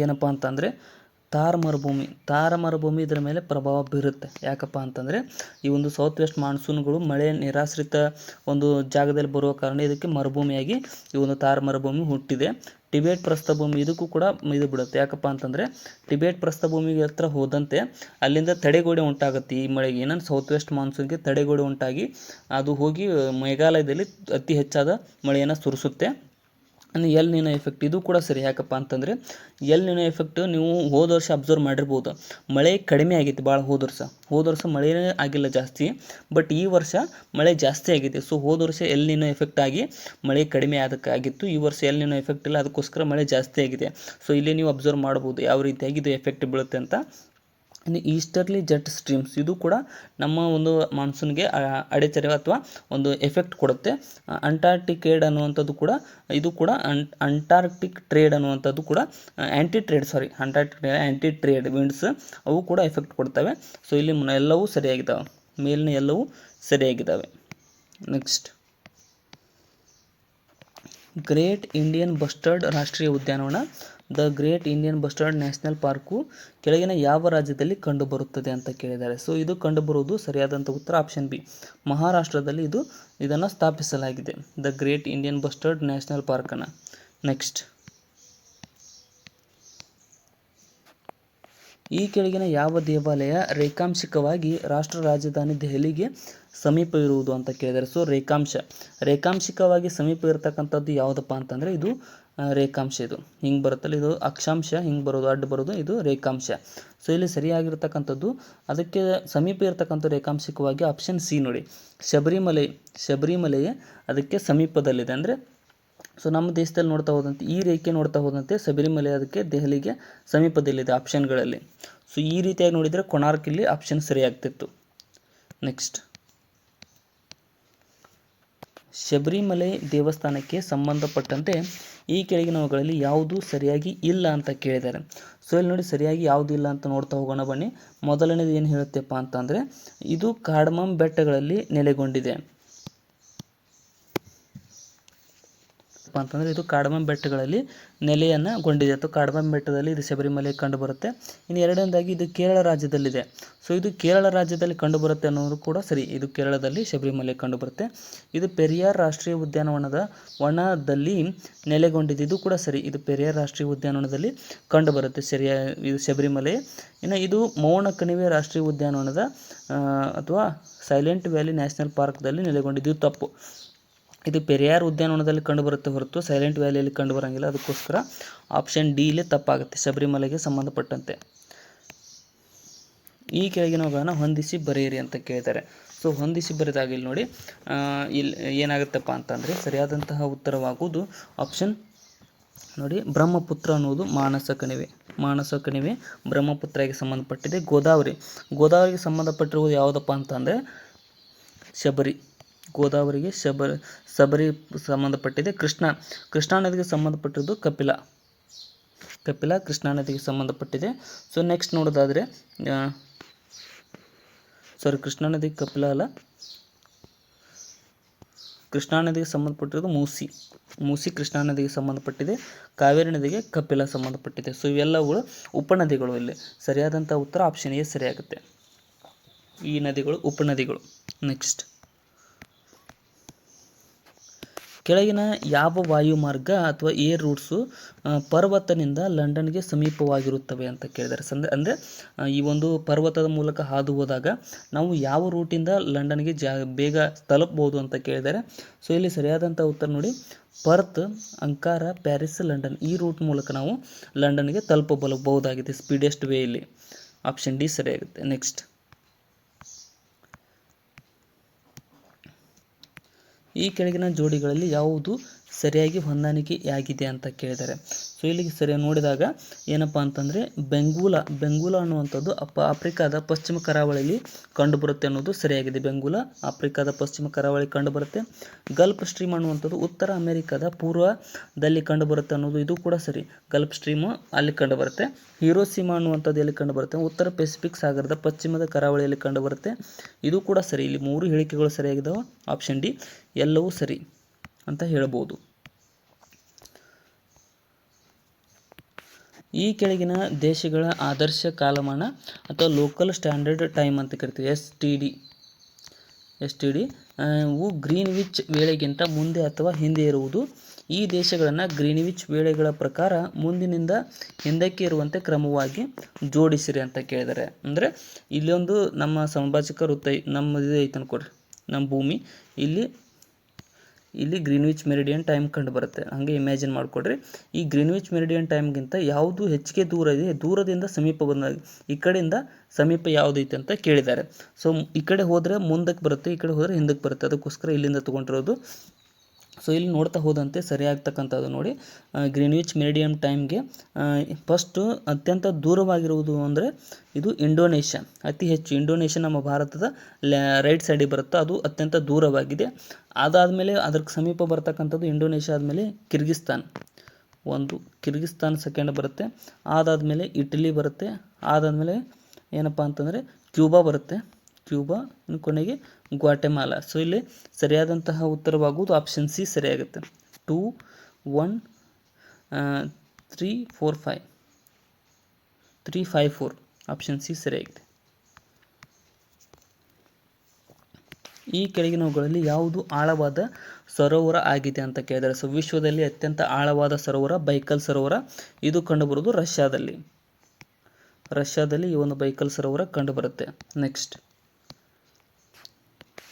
ಏನಪ್ಪ ಅಂತಂದರೆ ಥಾರ್ ಮರುಭೂಮಿ ಇದರ ಮೇಲೆ ಪ್ರಭಾವ ಬೀರುತ್ತೆ. ಯಾಕಪ್ಪ ಅಂತಂದರೆ ಈ ಒಂದು ಸೌತ್ ವೆಸ್ಟ್ ಮಾನ್ಸೂನ್ಗಳು ಮಳೆ ನಿರಾಶ್ರಿತ ಒಂದು ಜಾಗದಲ್ಲಿ ಬರುವ ಕಾರಣ ಇದಕ್ಕೆ ಮರುಭೂಮಿಯಾಗಿ ಈ ಒಂದು ಥಾರ್ ಮರುಭೂಮಿ ಹುಟ್ಟಿದೆ. ಟಿಬೇಟ್ ಪ್ರಸ್ಥಭೂಮಿ ಇದಕ್ಕೂ ಕೂಡ ಇದು ಬಿಡುತ್ತೆ. ಯಾಕಪ್ಪ ಅಂತಂದರೆ ಟಿಬೇಟ್ ಪ್ರಸ್ಥಭೂಮಿಗೆ ಹತ್ರ ಹೋದಂತೆ ಅಲ್ಲಿಂದ ತಡೆಗೋಡೆ ಉಂಟಾಗುತ್ತೆ. ಈ ಮಳೆಗೆ ಏನಂದ್ರೆ ಸೌತ್ ವೆಸ್ಟ್ ಮಾನ್ಸೂನ್ಗೆ ತಡೆಗೋಡೆ ಉಂಟಾಗಿ ಅದು ಹೋಗಿ ಮೇಘಾಲಯದಲ್ಲಿ ಅತಿ ಹೆಚ್ಚಾದ ಮಳೆಯನ್ನು ಸುರಿಸುತ್ತೆ. ಎಲ್ ನಿನೋ ಎಫೆಕ್ಟ್ ಇದು ಕೂಡ ಸರಿ. ಯಾಕಪ್ಪ ಅಂತಂದರೆ ಎಲ್ ನಿನೋ ಎಫೆಕ್ಟ್ ನೀವು ಹೋದ ವರ್ಷ ಅಬ್ಸರ್ವ್ ಮಾಡಿರ್ಬೋದು, ಮಳೆ ಕಡಿಮೆ ಆಗಿತ್ತು ಭಾಳ. ಹೋದ ವರ್ಷ ಮಳೆನೇ ಆಗಿಲ್ಲ ಜಾಸ್ತಿ, ಬಟ್ ಈ ವರ್ಷ ಮಳೆ ಜಾಸ್ತಿ ಆಗಿದೆ. ಸೊ ಹೋದ ವರ್ಷ ಎಲ್ ನಿನೋ ಎಫೆಕ್ಟ್ ಆಗಿ ಮಳೆ ಕಡಿಮೆ ಆಗಿತ್ತು. ಈ ವರ್ಷ ಎಲ್ ನಿನೋ ಎಫೆಕ್ಟ್ ಇಲ್ಲ, ಅದಕ್ಕೋಸ್ಕರ ಮಳೆ ಜಾಸ್ತಿ ಆಗಿದೆ. ಸೊ ಇಲ್ಲಿ ನೀವು ಅಬ್ಸರ್ವ್ ಮಾಡ್ಬೋದು ಯಾವ ರೀತಿಯಾಗಿ ಇದು ಎಫೆಕ್ಟ್ ಬೀಳುತ್ತೆ ಅಂತ. ಇನ್ನು ಈಸ್ಟರ್ಲಿ ಜೆಟ್ ಸ್ಟ್ರೀಮ್ಸ್ ಇದು ಕೂಡ ನಮ್ಮ ಒಂದು ಮಾನ್ಸೂನ್ಗೆ ಅಡೆತಡೆ ಅಥವಾ ಒಂದು ಎಫೆಕ್ಟ್ ಕೊಡುತ್ತೆ. ಅಂಟಾರ್ಟಿಕ್ ಟ್ರೇಡ್ ಅನ್ನುವಂಥದ್ದು ಕೂಡ ಆ್ಯಂಟಿ ಟ್ರೇಡ್ ವಿಂಡ್ಸ್ ಅವು ಕೂಡ ಎಫೆಕ್ಟ್ ಕೊಡ್ತವೆ. ಸೊ ಇಲ್ಲಿ ಎಲ್ಲವೂ ಸರಿಯಾಗಿದ್ದಾವೆ, ಮೇಲಿನ ಎಲ್ಲವೂ ಸರಿಯಾಗಿದ್ದಾವೆ. ನೆಕ್ಸ್ಟ್, ಗ್ರೇಟ್ ಇಂಡಿಯನ್ ಬಸ್ಟರ್ಡ್ ರಾಷ್ಟ್ರೀಯ ಉದ್ಯಾನವನ the great Indian bustard national park ಕೆಳಗಿನ ಯಾವ ರಾಜ್ಯದಲ್ಲಿ ಕಂಡುಬರುತ್ತದೆ ಅಂತ ಕೇಳಿದ್ದಾರೆ. ಸೊ ಇದು ಕಂಡುಬರುವುದು ಸರಿಯಾದಂಥ ಉತ್ತರ ಆಪ್ಷನ್ ಬಿ, ಮಹಾರಾಷ್ಟ್ರದಲ್ಲಿ ಇದನ್ನು ಸ್ಥಾಪಿಸಲಾಗಿದೆ, the great Indian bustard national ಪಾರ್ಕನ್ನು. ನೆಕ್ಸ್ಟ್, ಈ ಕೆಳಗಿನ ಯಾವ ದೇವಾಲಯ ರೇಖಾಂಶಿಕವಾಗಿ ರಾಷ್ಟ್ರ ರಾಜಧಾನಿ ದೆಹಲಿಗೆ ಸಮೀಪವಿರುವುದು ಅಂತ ಕೇಳಿದ್ದಾರೆ. ಸೊ ರೇಖಾಂಶಿಕವಾಗಿ ಸಮೀಪ ಇರತಕ್ಕಂಥದ್ದು ಯಾವುದಪ್ಪ ಅಂತಂದರೆ ಇದು ರೇಖಾಂಶ. ಇದು ಹಿಂಗೆ ಬರುತ್ತಲ್ಲ, ಇದು ಅಕ್ಷಾಂಶ ಹಿಂಗೆ ಬರೋದು, ಅಡ್ಡ ಬರೋದು, ಇದು ರೇಖಾಂಶ. ಸೊ ಇಲ್ಲಿ ಸರಿಯಾಗಿರ್ತಕ್ಕಂಥದ್ದು ಅದಕ್ಕೆ ಸಮೀಪ ಇರತಕ್ಕಂಥ ರೇಖಾಂಶಿಕವಾಗಿ ಆಪ್ಷನ್ ಸಿ ನೋಡಿ, ಶಬರಿಮಲೆ ಅದಕ್ಕೆ ಸಮೀಪದಲ್ಲಿದೆ. ಅಂದರೆ ಸೊ ನಮ್ಮ ದೇಶದಲ್ಲಿ ನೋಡ್ತಾ ಹೋದಂತೆ ಈ ರೇಖೆ ನೋಡ್ತಾ ಹೋದಂತೆ ಶಬರಿಮಲೆ ಅದಕ್ಕೆ ದೆಹಲಿಗೆ ಸಮೀಪದಲ್ಲಿದೆ ಆಪ್ಷನ್ಗಳಲ್ಲಿ. ಸೊ ಈ ರೀತಿಯಾಗಿ ನೋಡಿದರೆ ಕೊಣಾರ್ಕ್ ಇಲ್ಲಿ ಆಪ್ಷನ್ ಸರಿಯಾಗ್ತಿತ್ತು. ನೆಕ್ಸ್ಟ್, ಶಬರಿಮಲೆ ದೇವಸ್ಥಾನಕ್ಕೆ ಸಂಬಂಧಪಟ್ಟಂತೆ ಈ ಕೆಳಗಿನವುಗಳಲ್ಲಿ ಯಾವುದು ಸರಿಯಾಗಿ ಇಲ್ಲ ಅಂತ ಕೇಳಿದ್ದಾರೆ. ಸೊ ಇಲ್ಲಿ ನೋಡಿ ಸರಿಯಾಗಿ ಯಾವುದು ಇಲ್ಲ ಅಂತ ನೋಡ್ತಾ ಹೋಗೋಣ ಬನ್ನಿ. ಮೊದಲನೇದು ಏನು ಹೇಳುತ್ತೆಪ್ಪ ಅಂತಂದರೆ ಇದು ಕಾರ್ಡಮಮ್ ಬೆಟ್ಟಗಳಲ್ಲಿ ನೆಲೆಗೊಂಡಿದೆ ಅಂತಂದರೆ ಇದು ಕಾರ್ಡಮಮ್ ಬೆಟ್ಟಗಳಲ್ಲಿ ನೆಲೆಯನ್ನಗೊಂಡಿದೆ ಅಥವಾ ಕಾರ್ಡಮಮ್ ಬೆಟ್ಟದಲ್ಲಿ ಇದು ಶಬರಿಮಲೆ ಕಂಡುಬರುತ್ತೆ. ಇನ್ನು ಎರಡನೇದಾಗಿ ಇದು ಕೇರಳ ರಾಜ್ಯದಲ್ಲಿದೆ. ಸೊ ಇದು ಕೇರಳ ರಾಜ್ಯದಲ್ಲಿ ಕಂಡುಬರುತ್ತೆ ಅನ್ನೋದು ಕೂಡ ಸರಿ, ಇದು ಕೇರಳದಲ್ಲಿ ಶಬರಿಮಲೆ ಕಂಡುಬರುತ್ತೆ. ಇದು ಪೆರಿಯಾರ್ ರಾಷ್ಟ್ರೀಯ ಉದ್ಯಾನವನದ ವನದಲ್ಲಿ ನೆಲೆಗೊಂಡಿದೆ, ಇದು ಕೂಡ ಸರಿ, ಇದು ಪೆರಿಯಾರ್ ರಾಷ್ಟ್ರೀಯ ಉದ್ಯಾನವನದಲ್ಲಿ ಕಂಡುಬರುತ್ತೆ ಇದು ಶಬರಿಮಲೆ. ಇನ್ನು ಇದು ಮೌನ ಕಣಿವೆ ರಾಷ್ಟ್ರೀಯ ಉದ್ಯಾನವನದ ಅಥವಾ ಸೈಲೆಂಟ್ ವ್ಯಾಲಿ ನ್ಯಾಷನಲ್ ಪಾರ್ಕ್ದಲ್ಲಿ ನೆಲೆಗೊಂಡಿದ್ದು, ತಪ್ಪು. ಇದು ಪೆರಿಯಾರ್ ಉದ್ಯಾನವನದಲ್ಲಿ ಕಂಡುಬರುತ್ತೆ ಹೊರತು ಸೈಲೆಂಟ್ ವ್ಯಾಲಿಯಲ್ಲಿ ಕಂಡುಬರಂಗಿಲ್ಲ. ಅದಕ್ಕೋಸ್ಕರ ಆಪ್ಷನ್ ಡಿ ಇಲ್ಲಿ ತಪ್ಪಾಗುತ್ತೆ ಶಬರಿಮಲೆಗೆ ಸಂಬಂಧಪಟ್ಟಂತೆ. ಈ ಕೆಳಗಿನವುಗಳನ್ನು ಹೊಂದಿಸಿ ಬರೆಯಿರಿ ಅಂತ ಕೇಳ್ತಾರೆ. ಸೊ ಹೊಂದಿಸಿ ಬರೆದಾಗ ಇಲ್ಲಿ ನೋಡಿ ಇಲ್ಲಿ ಏನಾಗುತ್ತಪ್ಪ ಅಂತಂದರೆ ಸರಿಯಾದಂತಹ ಉತ್ತರವಾಗುವುದು ಆಪ್ಷನ್ ನೋಡಿ, ಬ್ರಹ್ಮಪುತ್ರ ಅನ್ನೋದು ಮಾನಸ ಕಣಿವೆ ಬ್ರಹ್ಮಪುತ್ರಗೆ ಸಂಬಂಧಪಟ್ಟಿದೆ. ಗೋದಾವರಿಗೆ ಸಂಬಂಧಪಟ್ಟಿರುವುದು ಯಾವುದಪ್ಪ ಅಂತಂದರೆ ಗೋದಾವರಿಗೆ ಶಬರಿ ಸಂಬಂಧಪಟ್ಟಿದೆ. ಕೃಷ್ಣಾ ನದಿಗೆ ಸಂಬಂಧಪಟ್ಟಿದ್ದು ಕಪಿಲ ಕೃಷ್ಣಾ ನದಿಗೆ ಸಂಬಂಧಪಟ್ಟಿದೆ. ಸೊ ನೆಕ್ಸ್ಟ್ ನೋಡೋದಾದರೆ ಕೃಷ್ಣಾ ನದಿಗೆ ಕಪಿಲ ಅಲ್ಲ, ಕೃಷ್ಣಾ ನದಿಗೆ ಸಂಬಂಧಪಟ್ಟಿರೋದು ಮೂಸಿ ಕೃಷ್ಣಾ ನದಿಗೆ ಸಂಬಂಧಪಟ್ಟಿದೆ. ಕಾವೇರಿ ನದಿಗೆ ಕಪಿಲ ಸಂಬಂಧಪಟ್ಟಿದೆ. ಸೊ ಇವೆಲ್ಲವುಗಳು ಉಪನದಿಗಳು. ಇಲ್ಲಿ ಸರಿಯಾದಂಥ ಉತ್ತರ ಆಪ್ಷನ್ ಎ ಸರಿಯಾಗುತ್ತೆ. ಈ ನದಿಗಳು ಉಪನದಿಗಳು. ನೆಕ್ಸ್ಟ್, ಕೆಳಗಿನ ಯಾವ ವಾಯುಮಾರ್ಗ ಅಥವಾ ಏರ್ ರೂಟ್ಸು ಪರ್ವತನಿಂದ ಲಂಡನ್ಗೆ ಸಮೀಪವಾಗಿರುತ್ತವೆ ಅಂತ ಕೇಳಿದ್ದಾರೆ. ಅಂದರೆ ಈ ಒಂದು ಪರ್ವತದ ಮೂಲಕ ಹಾದು ಹೋದಾಗ ನಾವು ಯಾವ ರೂಟಿಂದ ಲಂಡನ್ಗೆ ಬೇಗ ತಲುಪ್ಬೋದು ಅಂತ ಕೇಳಿದ್ದಾರೆ. ಸೊ ಇಲ್ಲಿ ಸರಿಯಾದಂಥ ಉತ್ತರ ನೋಡಿ, ಪರ್ತ್, ಅಂಕಾರ, ಪ್ಯಾರಿಸ್, ಲಂಡನ್ ಈ ರೂಟ್ ಮೂಲಕ ನಾವು ಲಂಡನ್ಗೆ ತಲುಪಬಹುದಾಗಿದೆ ಸ್ಪೀಡೆಸ್ಟ್ ವೇ. ಇಲ್ಲಿ ಆಪ್ಷನ್ ಡಿ ಸರಿಯಾಗುತ್ತೆ. ನೆಕ್ಸ್ಟ್, ಈ ಕೆಳಗಿನ ಜೋಡಿಗಳಲ್ಲಿ ಯಾವುದು ಸರಿಯಾಗಿ ಹೊಂದಾಣಿಕೆಯಾಗಿದೆ ಅಂತ ಕೇಳಿದ್ದಾರೆ. ಸೊ ಇಲ್ಲಿಗೆ ಸರಿಯಾಗಿ ನೋಡಿದಾಗ ಏನಪ್ಪ ಅಂತಂದರೆ ಬೆಂಗೂಲ ಅನ್ನುವಂಥದ್ದು ಆಫ್ರಿಕಾದ ಪಶ್ಚಿಮ ಕರಾವಳಿಯಲ್ಲಿ ಕಂಡುಬರುತ್ತೆ ಅನ್ನೋದು ಸರಿಯಾಗಿದೆ. ಬೆಂಗೂಲ ಆಫ್ರಿಕಾದ ಪಶ್ಚಿಮ ಕರಾವಳಿ ಕಂಡುಬರುತ್ತೆ. ಗಲ್ಫ್ ಸ್ಟ್ರೀಮ್ ಅನ್ನುವಂಥದ್ದು ಉತ್ತರ ಅಮೆರಿಕದ ಪೂರ್ವದಲ್ಲಿ ಕಂಡುಬರುತ್ತೆ ಅನ್ನೋದು ಇದು ಕೂಡ ಸರಿ. ಗಲ್ಫ್ ಸ್ಟ್ರೀಮು ಅಲ್ಲಿ ಕಂಡುಬರುತ್ತೆ. ಹಿರೋಶಿಮಾ ಅನ್ನುವಂಥದ್ದು ಎಲ್ಲಿ ಕಂಡುಬರುತ್ತೆ, ಉತ್ತರ ಪೆಸಿಫಿಕ್ ಸಾಗರದ ಪಶ್ಚಿಮದ ಕರಾವಳಿಯಲ್ಲಿ ಕಂಡುಬರುತ್ತೆ. ಇದು ಕೂಡ ಸರಿ. ಇಲ್ಲಿ 3 ಹೇಳಿಕೆಗಳು ಸರಿಯಾಗಿದ್ದಾವೆ. ಆಪ್ಷನ್ ಡಿ ಎಲ್ಲವೂ ಸರಿ ಅಂತ ಹೇಳ್ಬೋದು. ಈ ಕೆಳಗಿನ ದೇಶಗಳ ಆದರ್ಶ ಕಾಲಮಾನ ಅಥವಾ ಲೋಕಲ್ ಸ್ಟ್ಯಾಂಡರ್ಡ್ ಟೈಮ್ ಅಂತ ಕರಿತೀವಿ, ಎಸ್ ಟಿ ಡಿ ವು ಗ್ರೀನ್ವಿಚ್ ವೇಳೆಗಿಂತ ಮುಂದೆ ಅಥವಾ ಹಿಂದೆ ಇರುವುದು. ಈ ದೇಶಗಳನ್ನು ಗ್ರೀನ್ವಿಚ್ ವೇಳೆಗಳ ಪ್ರಕಾರ ಮುಂದಿನಿಂದ ಹಿಂದಕ್ಕೆ ಇರುವಂತೆ ಕ್ರಮವಾಗಿ ಜೋಡಿಸಿರಿ ಅಂತ ಕೇಳಿದ್ದಾರೆ. ಅಂದರೆ ಇಲ್ಲೊಂದು ನಮ್ಮ ಸಮಭಾಜಕ ವೃತ್ತ ನಮ್ಮದು ಐತೆ ಅನ್ಕೊಡ್ರಿ, ನಮ್ಮ ಭೂಮಿ ಇಲ್ಲಿ ಗ್ರೀನ್ವಿಚ್ ಮೆರಿಡಿಯನ್ ಟೈಮ್ ಕಂಡು ಬರುತ್ತೆ. ಹಾಗೆ ಇಮ್ಯಾಜಿನ್ ಮಾಡಿಕೊಡ್ರಿ. ಈ ಗ್ರೀನ್ವಿಚ್ ಮೆರಿಡಿಯನ್ ಟೈಮ್ಗಿಂತ ಯಾವುದು ಹೆಚ್ಚಿಗೆ ದೂರ ಇದೆ, ದೂರದಿಂದ ಸಮೀಪ ಬಂದಾಗ ಈ ಕಡೆಯಿಂದ ಸಮೀಪ ಯಾವುದೈತೆ ಅಂತ ಕೇಳಿದ್ದಾರೆ. ಸೊ ಈ ಕಡೆ ಹೋದರೆ ಮುಂದಕ್ಕೆ ಬರುತ್ತೆ, ಈ ಕಡೆ ಹೋದರೆ ಹಿಂದಕ್ಕೆ ಬರುತ್ತೆ. ಅದಕ್ಕೋಸ್ಕರ ಇಲ್ಲಿಂದ ತೊಗೊಂಡಿರೋದು. ಸೊ ಇಲ್ಲಿ ನೋಡ್ತಾ ಹೋದಂತೆ ಸರಿಯಾಗ್ತಕ್ಕಂಥದ್ದು ನೋಡಿ, ಗ್ರೀನ್ವಿಚ್ ಮೆರಿಡಿಯನ್ ಟೈಮ್ಗೆ ಫಸ್ಟು ಅತ್ಯಂತ ದೂರವಾಗಿರುವುದು ಅಂದರೆ ಇದು ಇಂಡೋನೇಷ್ಯಾ. ಅತಿ ಹೆಚ್ಚು ಇಂಡೋನೇಷ್ಯಾ ನಮ್ಮ ಭಾರತದ ರೈಟ್ ಸೈಡಿಗೆ ಬರುತ್ತೆ, ಅದು ಅತ್ಯಂತ ದೂರವಾಗಿದೆ. ಅದಾದಮೇಲೆ ಅದಕ್ಕೆ ಸಮೀಪ ಬರ್ತಕ್ಕಂಥದ್ದು ಇಂಡೋನೇಷ್ಯಾ ಆದಮೇಲೆ ಕಿರ್ಗಿಸ್ತಾನ್ ಸೆಕೆಂಡ್ ಬರುತ್ತೆ. ಅದಾದಮೇಲೆ ಇಟಲಿ ಬರುತ್ತೆ. ಅದಾದಮೇಲೆ ಏನಪ್ಪ ಅಂತಂದರೆ ಕ್ಯೂಬಾ ಬರುತ್ತೆ. ಇನ್ನು ಕೊನೆಗೆ ಗ್ವಾಟೆಮಾಲಾ. ಸೊ ಇಲ್ಲಿ ಸರಿಯಾದಂತಹ ಉತ್ತರವಾಗುವುದು ಆಪ್ಷನ್ ಸಿ ಸರಿಯಾಗುತ್ತೆ. 2, 1, 3, 4, 5 3, 5, 4 ಆಪ್ಷನ್ ಸಿ ಸರಿಯಾಗಿದೆ. ಈ ಕೆಳಗಿನವುಗಳಲ್ಲಿ ಯಾವುದು ಆಳವಾದ ಸರೋವರ ಆಗಿದೆ ಅಂತ ಕೇಳಿದ್ದಾರೆ. ಸೊ ವಿಶ್ವದಲ್ಲಿ ಅತ್ಯಂತ ಆಳವಾದ ಸರೋವರ ಬೈಕಲ್ ಸರೋವರ. ಇದು ಕಂಡುಬರುವುದು ರಷ್ಯಾದಲ್ಲಿ ಈ ಒಂದು ಬೈಕಲ್ ಸರೋವರ ಕಂಡುಬರುತ್ತೆ. ನೆಕ್ಸ್ಟ್,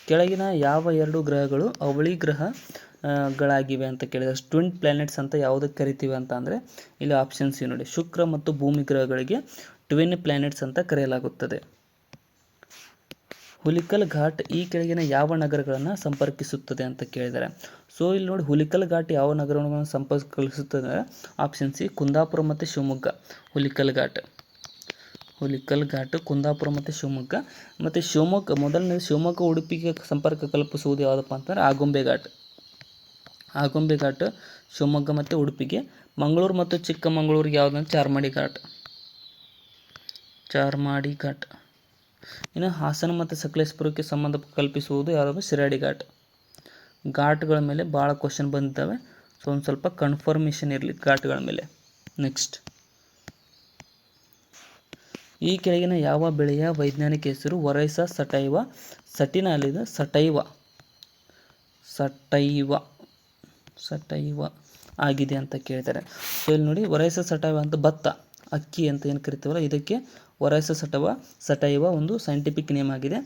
ಕೆಳಗಿನ ಯಾವ 2 ಗ್ರಹಗಳು ಅವಳಿ ಗ್ರಹ ಗಳಾಗಿವೆ ಅಂತ ಕೇಳಿದರೆ ಟ್ವಿನ್ ಪ್ಲಾನೆಟ್ಸ್ ಅಂತ ಯಾವುದಕ್ಕೆ ಕರಿತೀವಿ ಅಂತ ಅಂದರೆ ಇಲ್ಲಿ ಆಪ್ಷನ್ ಸಿ ನೋಡಿ, ಶುಕ್ರ ಮತ್ತು ಭೂಮಿ ಗ್ರಹಗಳಿಗೆ ಟ್ವಿನ್ ಪ್ಲಾನೆಟ್ಸ್ ಅಂತ ಕರೆಯಲಾಗುತ್ತದೆ. ಹುಲಿಕಲ್ ಘಾಟ್ ಈ ಕೆಳಗಿನ ಯಾವ ನಗರಗಳನ್ನು ಸಂಪರ್ಕಿಸುತ್ತದೆ ಅಂತ ಕೇಳಿದ್ದಾರೆ. ಸೊ ಇಲ್ಲಿ ನೋಡಿ, ಹುಲಿಕಲ್ ಘಾಟ್ ಯಾವ ನಗರಗಳನ್ನು ಸಂಪರ್ಕಿಸುತ್ತದೆ? ಆಪ್ಷನ್ ಸಿ ಕುಂದಾಪುರ ಮತ್ತು ಶಿವಮೊಗ್ಗ. ಹುಲಿಕಲ್ ಘಾಟ್ ಕುಂದಾಪುರ ಮತ್ತು ಶಿವಮೊಗ್ಗ. ಮತ್ತು ಶಿವಮೊಗ್ಗ ಮೊದಲನೇ ಶಿವಮೊಗ್ಗ ಉಡುಪಿಗೆ ಸಂಪರ್ಕ ಕಲ್ಪಿಸುವುದು ಯಾವುದಪ್ಪ ಅಂತಂದರೆ ಆಗುಂಬೆ ಘಾಟ್ ಶಿವಮೊಗ್ಗ ಮತ್ತು ಉಡುಪಿಗೆ. ಮಂಗಳೂರು ಮತ್ತು ಚಿಕ್ಕಮಗಳೂರಿಗೆ ಯಾವುದಂದ್ರೆ ಚಾರ್ಮಾಡಿ ಘಾಟ್. ಇನ್ನು ಹಾಸನ ಮತ್ತು ಸಕಲೇಶಪುರಕ್ಕೆ ಸಂಬಂಧ ಕಲ್ಪಿಸುವುದು ಯಾವುದು? ಶಿರಾಡಿ ಘಾಟ್. ಘಾಟ್ಗಳ ಮೇಲೆ ಭಾಳ ಕ್ವಶನ್ ಬಂದಿದ್ದಾವೆ, ಸೊ ಒಂದು ಸ್ವಲ್ಪ ಕನ್ಫರ್ಮೇಷನ್ ಇರಲಿ ಘಾಟ್ಗಳ ಮೇಲೆ. ನೆಕ್ಸ್ಟ್, ಈ ಕೆಳಗಿನ ಯಾವ ಬೆಳೆಯ ವೈಜ್ಞಾನಿಕ ಹೆಸರು ವರೈಸಾ ಸಟೈವಾ? ಸಟಿನ ಅಲ್ಲಿದೆ, ಸಟೈವ ಆಗಿದೆ ಅಂತ ಕೇಳ್ತಾರೆ. ಸೊ ಇಲ್ಲಿ ನೋಡಿ, ವರೈಸಾ ಸಟೈವಾ ಅಂತ ಭತ್ತ, ಅಕ್ಕಿ ಅಂತ ಏನು ಕರಿತೀವಲ್ಲ ಇದಕ್ಕೆ ವರೈಸಾ ಸಟೈವ ಒಂದು ಸೈಂಟಿಫಿಕ್ ನೇಮ್ ಆಗಿದೆ.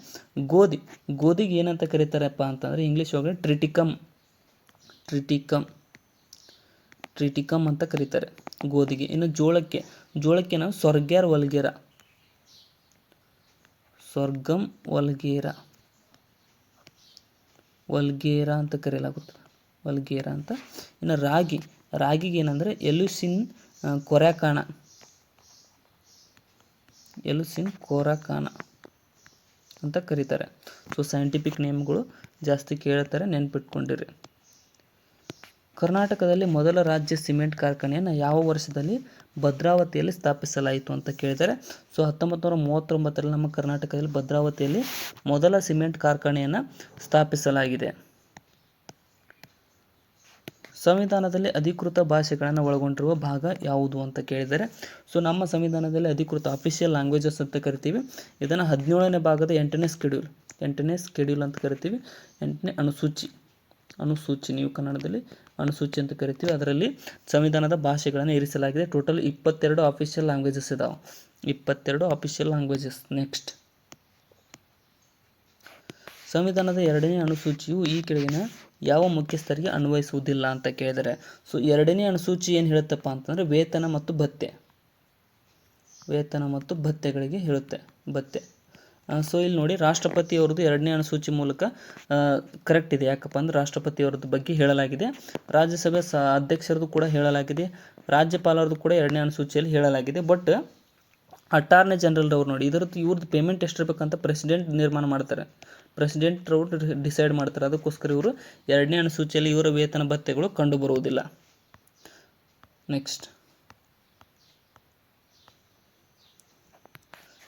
ಗೋಧಿಗೆ ಏನಂತ ಕರೀತಾರಪ್ಪ ಅಂತಂದರೆ ಇಂಗ್ಲೀಷ್ ಒಳಗಡೆ ಟ್ರಿಟಿಕಮ್ ಅಂತ ಕರೀತಾರೆ ಗೋಧಿಗೆ. ಇನ್ನು ಜೋಳಕ್ಕೆ ನಾವು ಸ್ವರ್ಗಮ್ ವಲ್ಗೇರಾ ಅಂತ ಕರೆಯಲಾಗುತ್ತದೆ, ವಲ್ಗೇರಾ ಅಂತ. ಇನ್ನು ರಾಗಿಗೆ ಏನಂದರೆ ಎಲುಸಿನ್ ಕೊರಾಕಾನ ಅಂತ ಕರೀತಾರೆ. ಸೊ ಸೈಂಟಿಫಿಕ್ ನೇಮ್ಗಳು ಜಾಸ್ತಿ ಕೇಳ್ತಾರೆ, ನೆನ್ಪಿಟ್ಕೊಂಡಿರಿ. ಕರ್ನಾಟಕದಲ್ಲಿ ಮೊದಲ ರಾಜ್ಯ ಸಿಮೆಂಟ್ ಕಾರ್ಖಾನೆಯನ್ನು ಯಾವ ವರ್ಷದಲ್ಲಿ ಭದ್ರಾವತಿಯಲ್ಲಿ ಸ್ಥಾಪಿಸಲಾಯಿತು ಅಂತ ಕೇಳಿದರೆ, ಸೊ 1939ರಲ್ಲಿ ನಮ್ಮ ಕರ್ನಾಟಕದಲ್ಲಿ ಭದ್ರಾವತಿಯಲ್ಲಿ ಮೊದಲ ಸಿಮೆಂಟ್ ಕಾರ್ಖಾನೆಯನ್ನು ಸ್ಥಾಪಿಸಲಾಗಿದೆ. ಸಂವಿಧಾನದಲ್ಲಿ ಅಧಿಕೃತ ಭಾಷೆಗಳನ್ನು ಒಳಗೊಂಡಿರುವ ಭಾಗ ಯಾವುದು ಅಂತ ಕೇಳಿದರೆ, ಸೊ ನಮ್ಮ ಸಂವಿಧಾನದಲ್ಲಿ ಅಧಿಕೃತ ಅಫಿಷಿಯಲ್ ಲ್ಯಾಂಗ್ವೇಜಸ್ ಅಂತ ಕರಿತೀವಿ. ಇದನ್ನು 17ನೇ ಭಾಗದ 8ನೇ ಸ್ಕೆಡ್ಯೂಲ್ ಅಂತ ಕರಿತೀವಿ. 8ನೇ ಅನುಸೂಚಿ ನೀವು ಕನ್ನಡದಲ್ಲಿ ಅನುಸೂಚಿ ಅಂತ ಕರಿತೀವಿ. ಅದರಲ್ಲಿ ಸಂವಿಧಾನದ ಭಾಷೆಗಳನ್ನು ಇರಿಸಲಾಗಿದೆ. ಟೋಟಲ್ 22 ಅಫಿಷಿಯಲ್ ಲ್ಯಾಂಗ್ವೇಜಸ್ ಇದಾವೆ, 22 ಅಫಿಷಿಯಲ್ ಲ್ಯಾಂಗ್ವೇಜಸ್. ನೆಕ್ಸ್ಟ್, ಸಂವಿಧಾನದ 2ನೇ ಅನುಸೂಚಿಯು ಈ ಕೆಳಗಿನ ಯಾವ ಮುಖ್ಯಸ್ಥರಿಗೆ ಅನ್ವಯಿಸುವುದಿಲ್ಲ ಅಂತ ಕೇಳಿದರೆ, ಸೊ 2ನೇ ಅನುಸೂಚಿ ಏನು ಹೇಳುತ್ತಪ್ಪ ಅಂತಂದರೆ ವೇತನ ಮತ್ತು ಭತ್ಯೆಗಳಿಗೆ ಹೇಳುತ್ತೆ. ಸೊ ಇಲ್ಲಿ ನೋಡಿ, ರಾಷ್ಟ್ರಪತಿಯವ್ರದ್ದು 2ನೇ ಅನುಸೂಚಿ ಮೂಲಕ ಕರೆಕ್ಟ್ ಇದೆ. ಯಾಕಪ್ಪ ಅಂದರೆ ರಾಷ್ಟ್ರಪತಿಯವ್ರದ್ದು ಬಗ್ಗೆ ಹೇಳಲಾಗಿದೆ, ರಾಜ್ಯಸಭೆ ಅಧ್ಯಕ್ಷರದ್ದು ಕೂಡ ಹೇಳಲಾಗಿದೆ, ರಾಜ್ಯಪಾಲರದ್ದು ಕೂಡ 2ನೇ ಅನುಸೂಚಿಯಲ್ಲಿ ಹೇಳಲಾಗಿದೆ. ಬಟ್ ಅಟಾರ್ನಿ ಜನರಲ್ ಅವ್ರು ನೋಡಿ, ಇವ್ರದ್ದು ಪೇಮೆಂಟ್ ಎಷ್ಟಿರ್ಬೇಕಂತ ಪ್ರೆಸಿಡೆಂಟ್ ನಿರ್ಮಾಣ ಮಾಡ್ತಾರೆ, ಪ್ರೆಸಿಡೆಂಟ್ ಅವರು ಡಿಸೈಡ್ ಮಾಡ್ತಾರೆ. ಅದಕ್ಕೋಸ್ಕರ ಇವರು 2ನೇ ಅನುಸೂಚಿಯಲ್ಲಿ ಇವರ ವೇತನ ಭತ್ಯೆಗಳು ಕಂಡು ಬರುವುದಿಲ್ಲ. ನೆಕ್ಸ್ಟ್,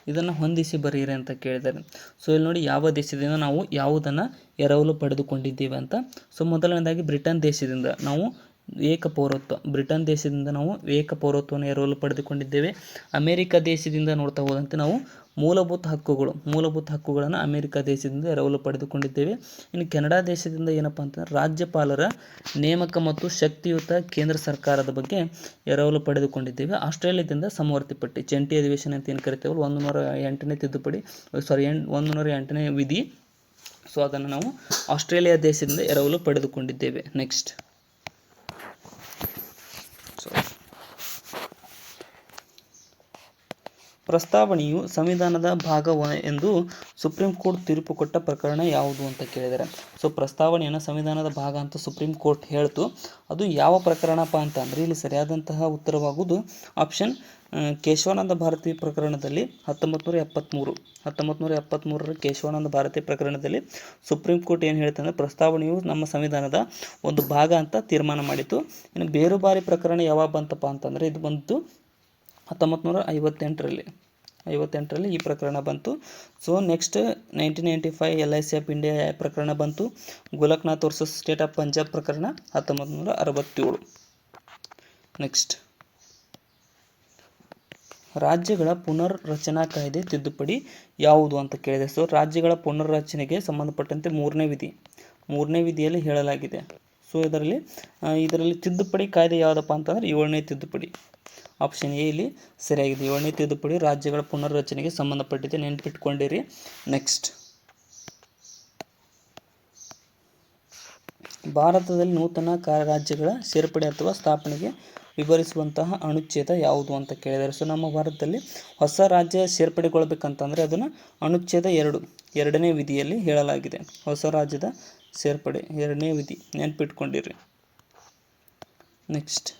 ಇದನ್ನು ಹೊಂದಿಸಿ ಬರೆಯಿರಿ ಅಂತ ಕೇಳಿದ್ದಾರೆ. ಸೊ ಇಲ್ಲಿ ನೋಡಿ, ಯಾವ ದೇಶದಿಂದ ನಾವು ಯಾವುದನ್ನು ಎರವಲು ಪಡೆದುಕೊಂಡಿದ್ದೇವೆ ಅಂತ. ಸೊ ಮೊದಲನೇದಾಗಿ ಬ್ರಿಟನ್ ದೇಶದಿಂದ ನಾವು ಏಕ ಪೌರತ್ವವನ್ನು ಎರವಲು ಪಡೆದುಕೊಂಡಿದ್ದೇವೆ. ಅಮೆರಿಕ ದೇಶದಿಂದ ನೋಡ್ತಾ ಹೋದಂತೆ ನಾವು ಮೂಲಭೂತ ಹಕ್ಕುಗಳನ್ನು ಅಮೆರಿಕ ದೇಶದಿಂದ ಎರವಲು ಪಡೆದುಕೊಂಡಿದ್ದೇವೆ. ಇನ್ನು ಕೆನಡಾ ದೇಶದಿಂದ ಏನಪ್ಪ ಅಂತಂದರೆ ರಾಜ್ಯಪಾಲರ ನೇಮಕ ಮತ್ತು ಶಕ್ತಿಯುತ ಕೇಂದ್ರ ಸರ್ಕಾರದ ಬಗ್ಗೆ ಎರವಲು ಪಡೆದುಕೊಂಡಿದ್ದೇವೆ. ಆಸ್ಟ್ರೇಲಿಯಾದಿಂದ ಸಮವರ್ತಿ ಪಟ್ಟಿ, ಜಂಟಿ ಅಧಿವೇಶನ ಅಂತ ಏನು ಕರಿತೇವಲ್ಲ, 108ನೇ ವಿಧಿ. ಸೊ ಅದನ್ನು ನಾವು ಆಸ್ಟ್ರೇಲಿಯಾ ದೇಶದಿಂದ ಎರವಲು ಪಡೆದುಕೊಂಡಿದ್ದೇವೆ. ನೆಕ್ಸ್ಟ್, ಪ್ರಸ್ತಾವನೆಯು ಸಂವಿಧಾನದ ಭಾಗ ಎಂದು ಸುಪ್ರೀಂ ಕೋರ್ಟ್ ತೀರ್ಪು ಕೊಟ್ಟ ಪ್ರಕರಣ ಯಾವುದು ಅಂತ ಕೇಳಿದ್ದಾರೆ. ಸೊ ಪ್ರಸ್ತಾವನೆಯನ್ನು ಸಂವಿಧಾನದ ಭಾಗ ಅಂತ ಸುಪ್ರೀಂ ಕೋರ್ಟ್ ಹೇಳ್ತು. ಅದು ಯಾವ ಪ್ರಕರಣಪ್ಪ ಅಂತ ಅಂದರೆ ಇಲ್ಲಿ ಸರಿಯಾದಂತಹ ಉತ್ತರವಾಗುವುದು ಆಪ್ಷನ್ ಕೇಶವಾನಂದ ಭಾರತಿ ಪ್ರಕರಣದಲ್ಲಿ 1973ರ ಕೇಶವಾನಂದ ಭಾರತಿ ಪ್ರಕರಣದಲ್ಲಿ ಸುಪ್ರೀಂ ಕೋರ್ಟ್ ಏನು ಹೇಳ್ತಂದ್ರೆ ಪ್ರಸ್ತಾವನೆಯು ನಮ್ಮ ಸಂವಿಧಾನದ ಒಂದು ಭಾಗ ಅಂತ ತೀರ್ಮಾನ ಮಾಡಿತು. ಇನ್ನು ಬೇರುಬಾರಿ ಪ್ರಕರಣ ಯಾವಾಗ ಬಂತಪ್ಪ ಅಂತಂದರೆ ಇದು ಬಂತು 1958ರಲ್ಲಿ ಈ ಪ್ರಕರಣ ಬಂತು. So next 1995 LIC of India ಪ್ರಕರಣ ಬಂತು. Golaknath versus state of Punjab ಪ್ರಕರಣ 1967. ನೆಕ್ಸ್ಟ್, ರಾಜ್ಯಗಳ ಪುನರ್ರಚನಾ ಕಾಯ್ದೆ ತಿದ್ದುಪಡಿ ಯಾವುದು ಅಂತ ಕೇಳಿದೆ. ಸೊ ರಾಜ್ಯಗಳ ಪುನರ್ರಚನೆಗೆ ಸಂಬಂಧಪಟ್ಟಂತೆ ಮೂರನೇ ವಿಧಿಯಲ್ಲಿ ಹೇಳಲಾಗಿದೆ. ಸೊ ಇದರಲ್ಲಿ ತಿದ್ದುಪಡಿ ಕಾಯ್ದೆ ಯಾವುದಪ್ಪ ಅಂತಂದರೆ 7ನೇ ತಿದ್ದುಪಡಿ. ಆಪ್ಷನ್ ಎ ಇಲ್ಲಿ ಸರಿಯಾಗಿದೆ. 7ನೇ ತಿದ್ದುಪಡಿ ರಾಜ್ಯಗಳ ಪುನರ್ರಚನೆಗೆ ಸಂಬಂಧಪಟ್ಟಿದೆ, ನೆನ್ಪಿಟ್ಕೊಂಡಿರಿ. ನೆಕ್ಸ್ಟ್, ಭಾರತದಲ್ಲಿ ನೂತನ ರಾಜ್ಯಗಳ ಸೇರ್ಪಡೆ ಅಥವಾ ಸ್ಥಾಪನೆಗೆ ವಿವರಿಸುವಂತಹ ಅನುಚ್ಛೇದ ಯಾವುದು ಅಂತ ಕೇಳಿದ್ದಾರೆ. ಸೊ ನಮ್ಮ ಭಾರತದಲ್ಲಿ ಹೊಸ ರಾಜ್ಯ ಸೇರ್ಪಡೆಗೊಳ್ಬೇಕಂತಂದರೆ ಅದನ್ನು ಅನುಚ್ಛೇದ 2ನೇ ವಿಧಿಯಲ್ಲಿ ಹೇಳಲಾಗಿದೆ. ಹೊಸ ರಾಜ್ಯದ ಸೇರ್ಪಡೆ 2ನೇ ವಿಧಿ, ನೆನ್ಪಿಟ್ಕೊಂಡಿರಿ. ನೆಕ್ಸ್ಟ್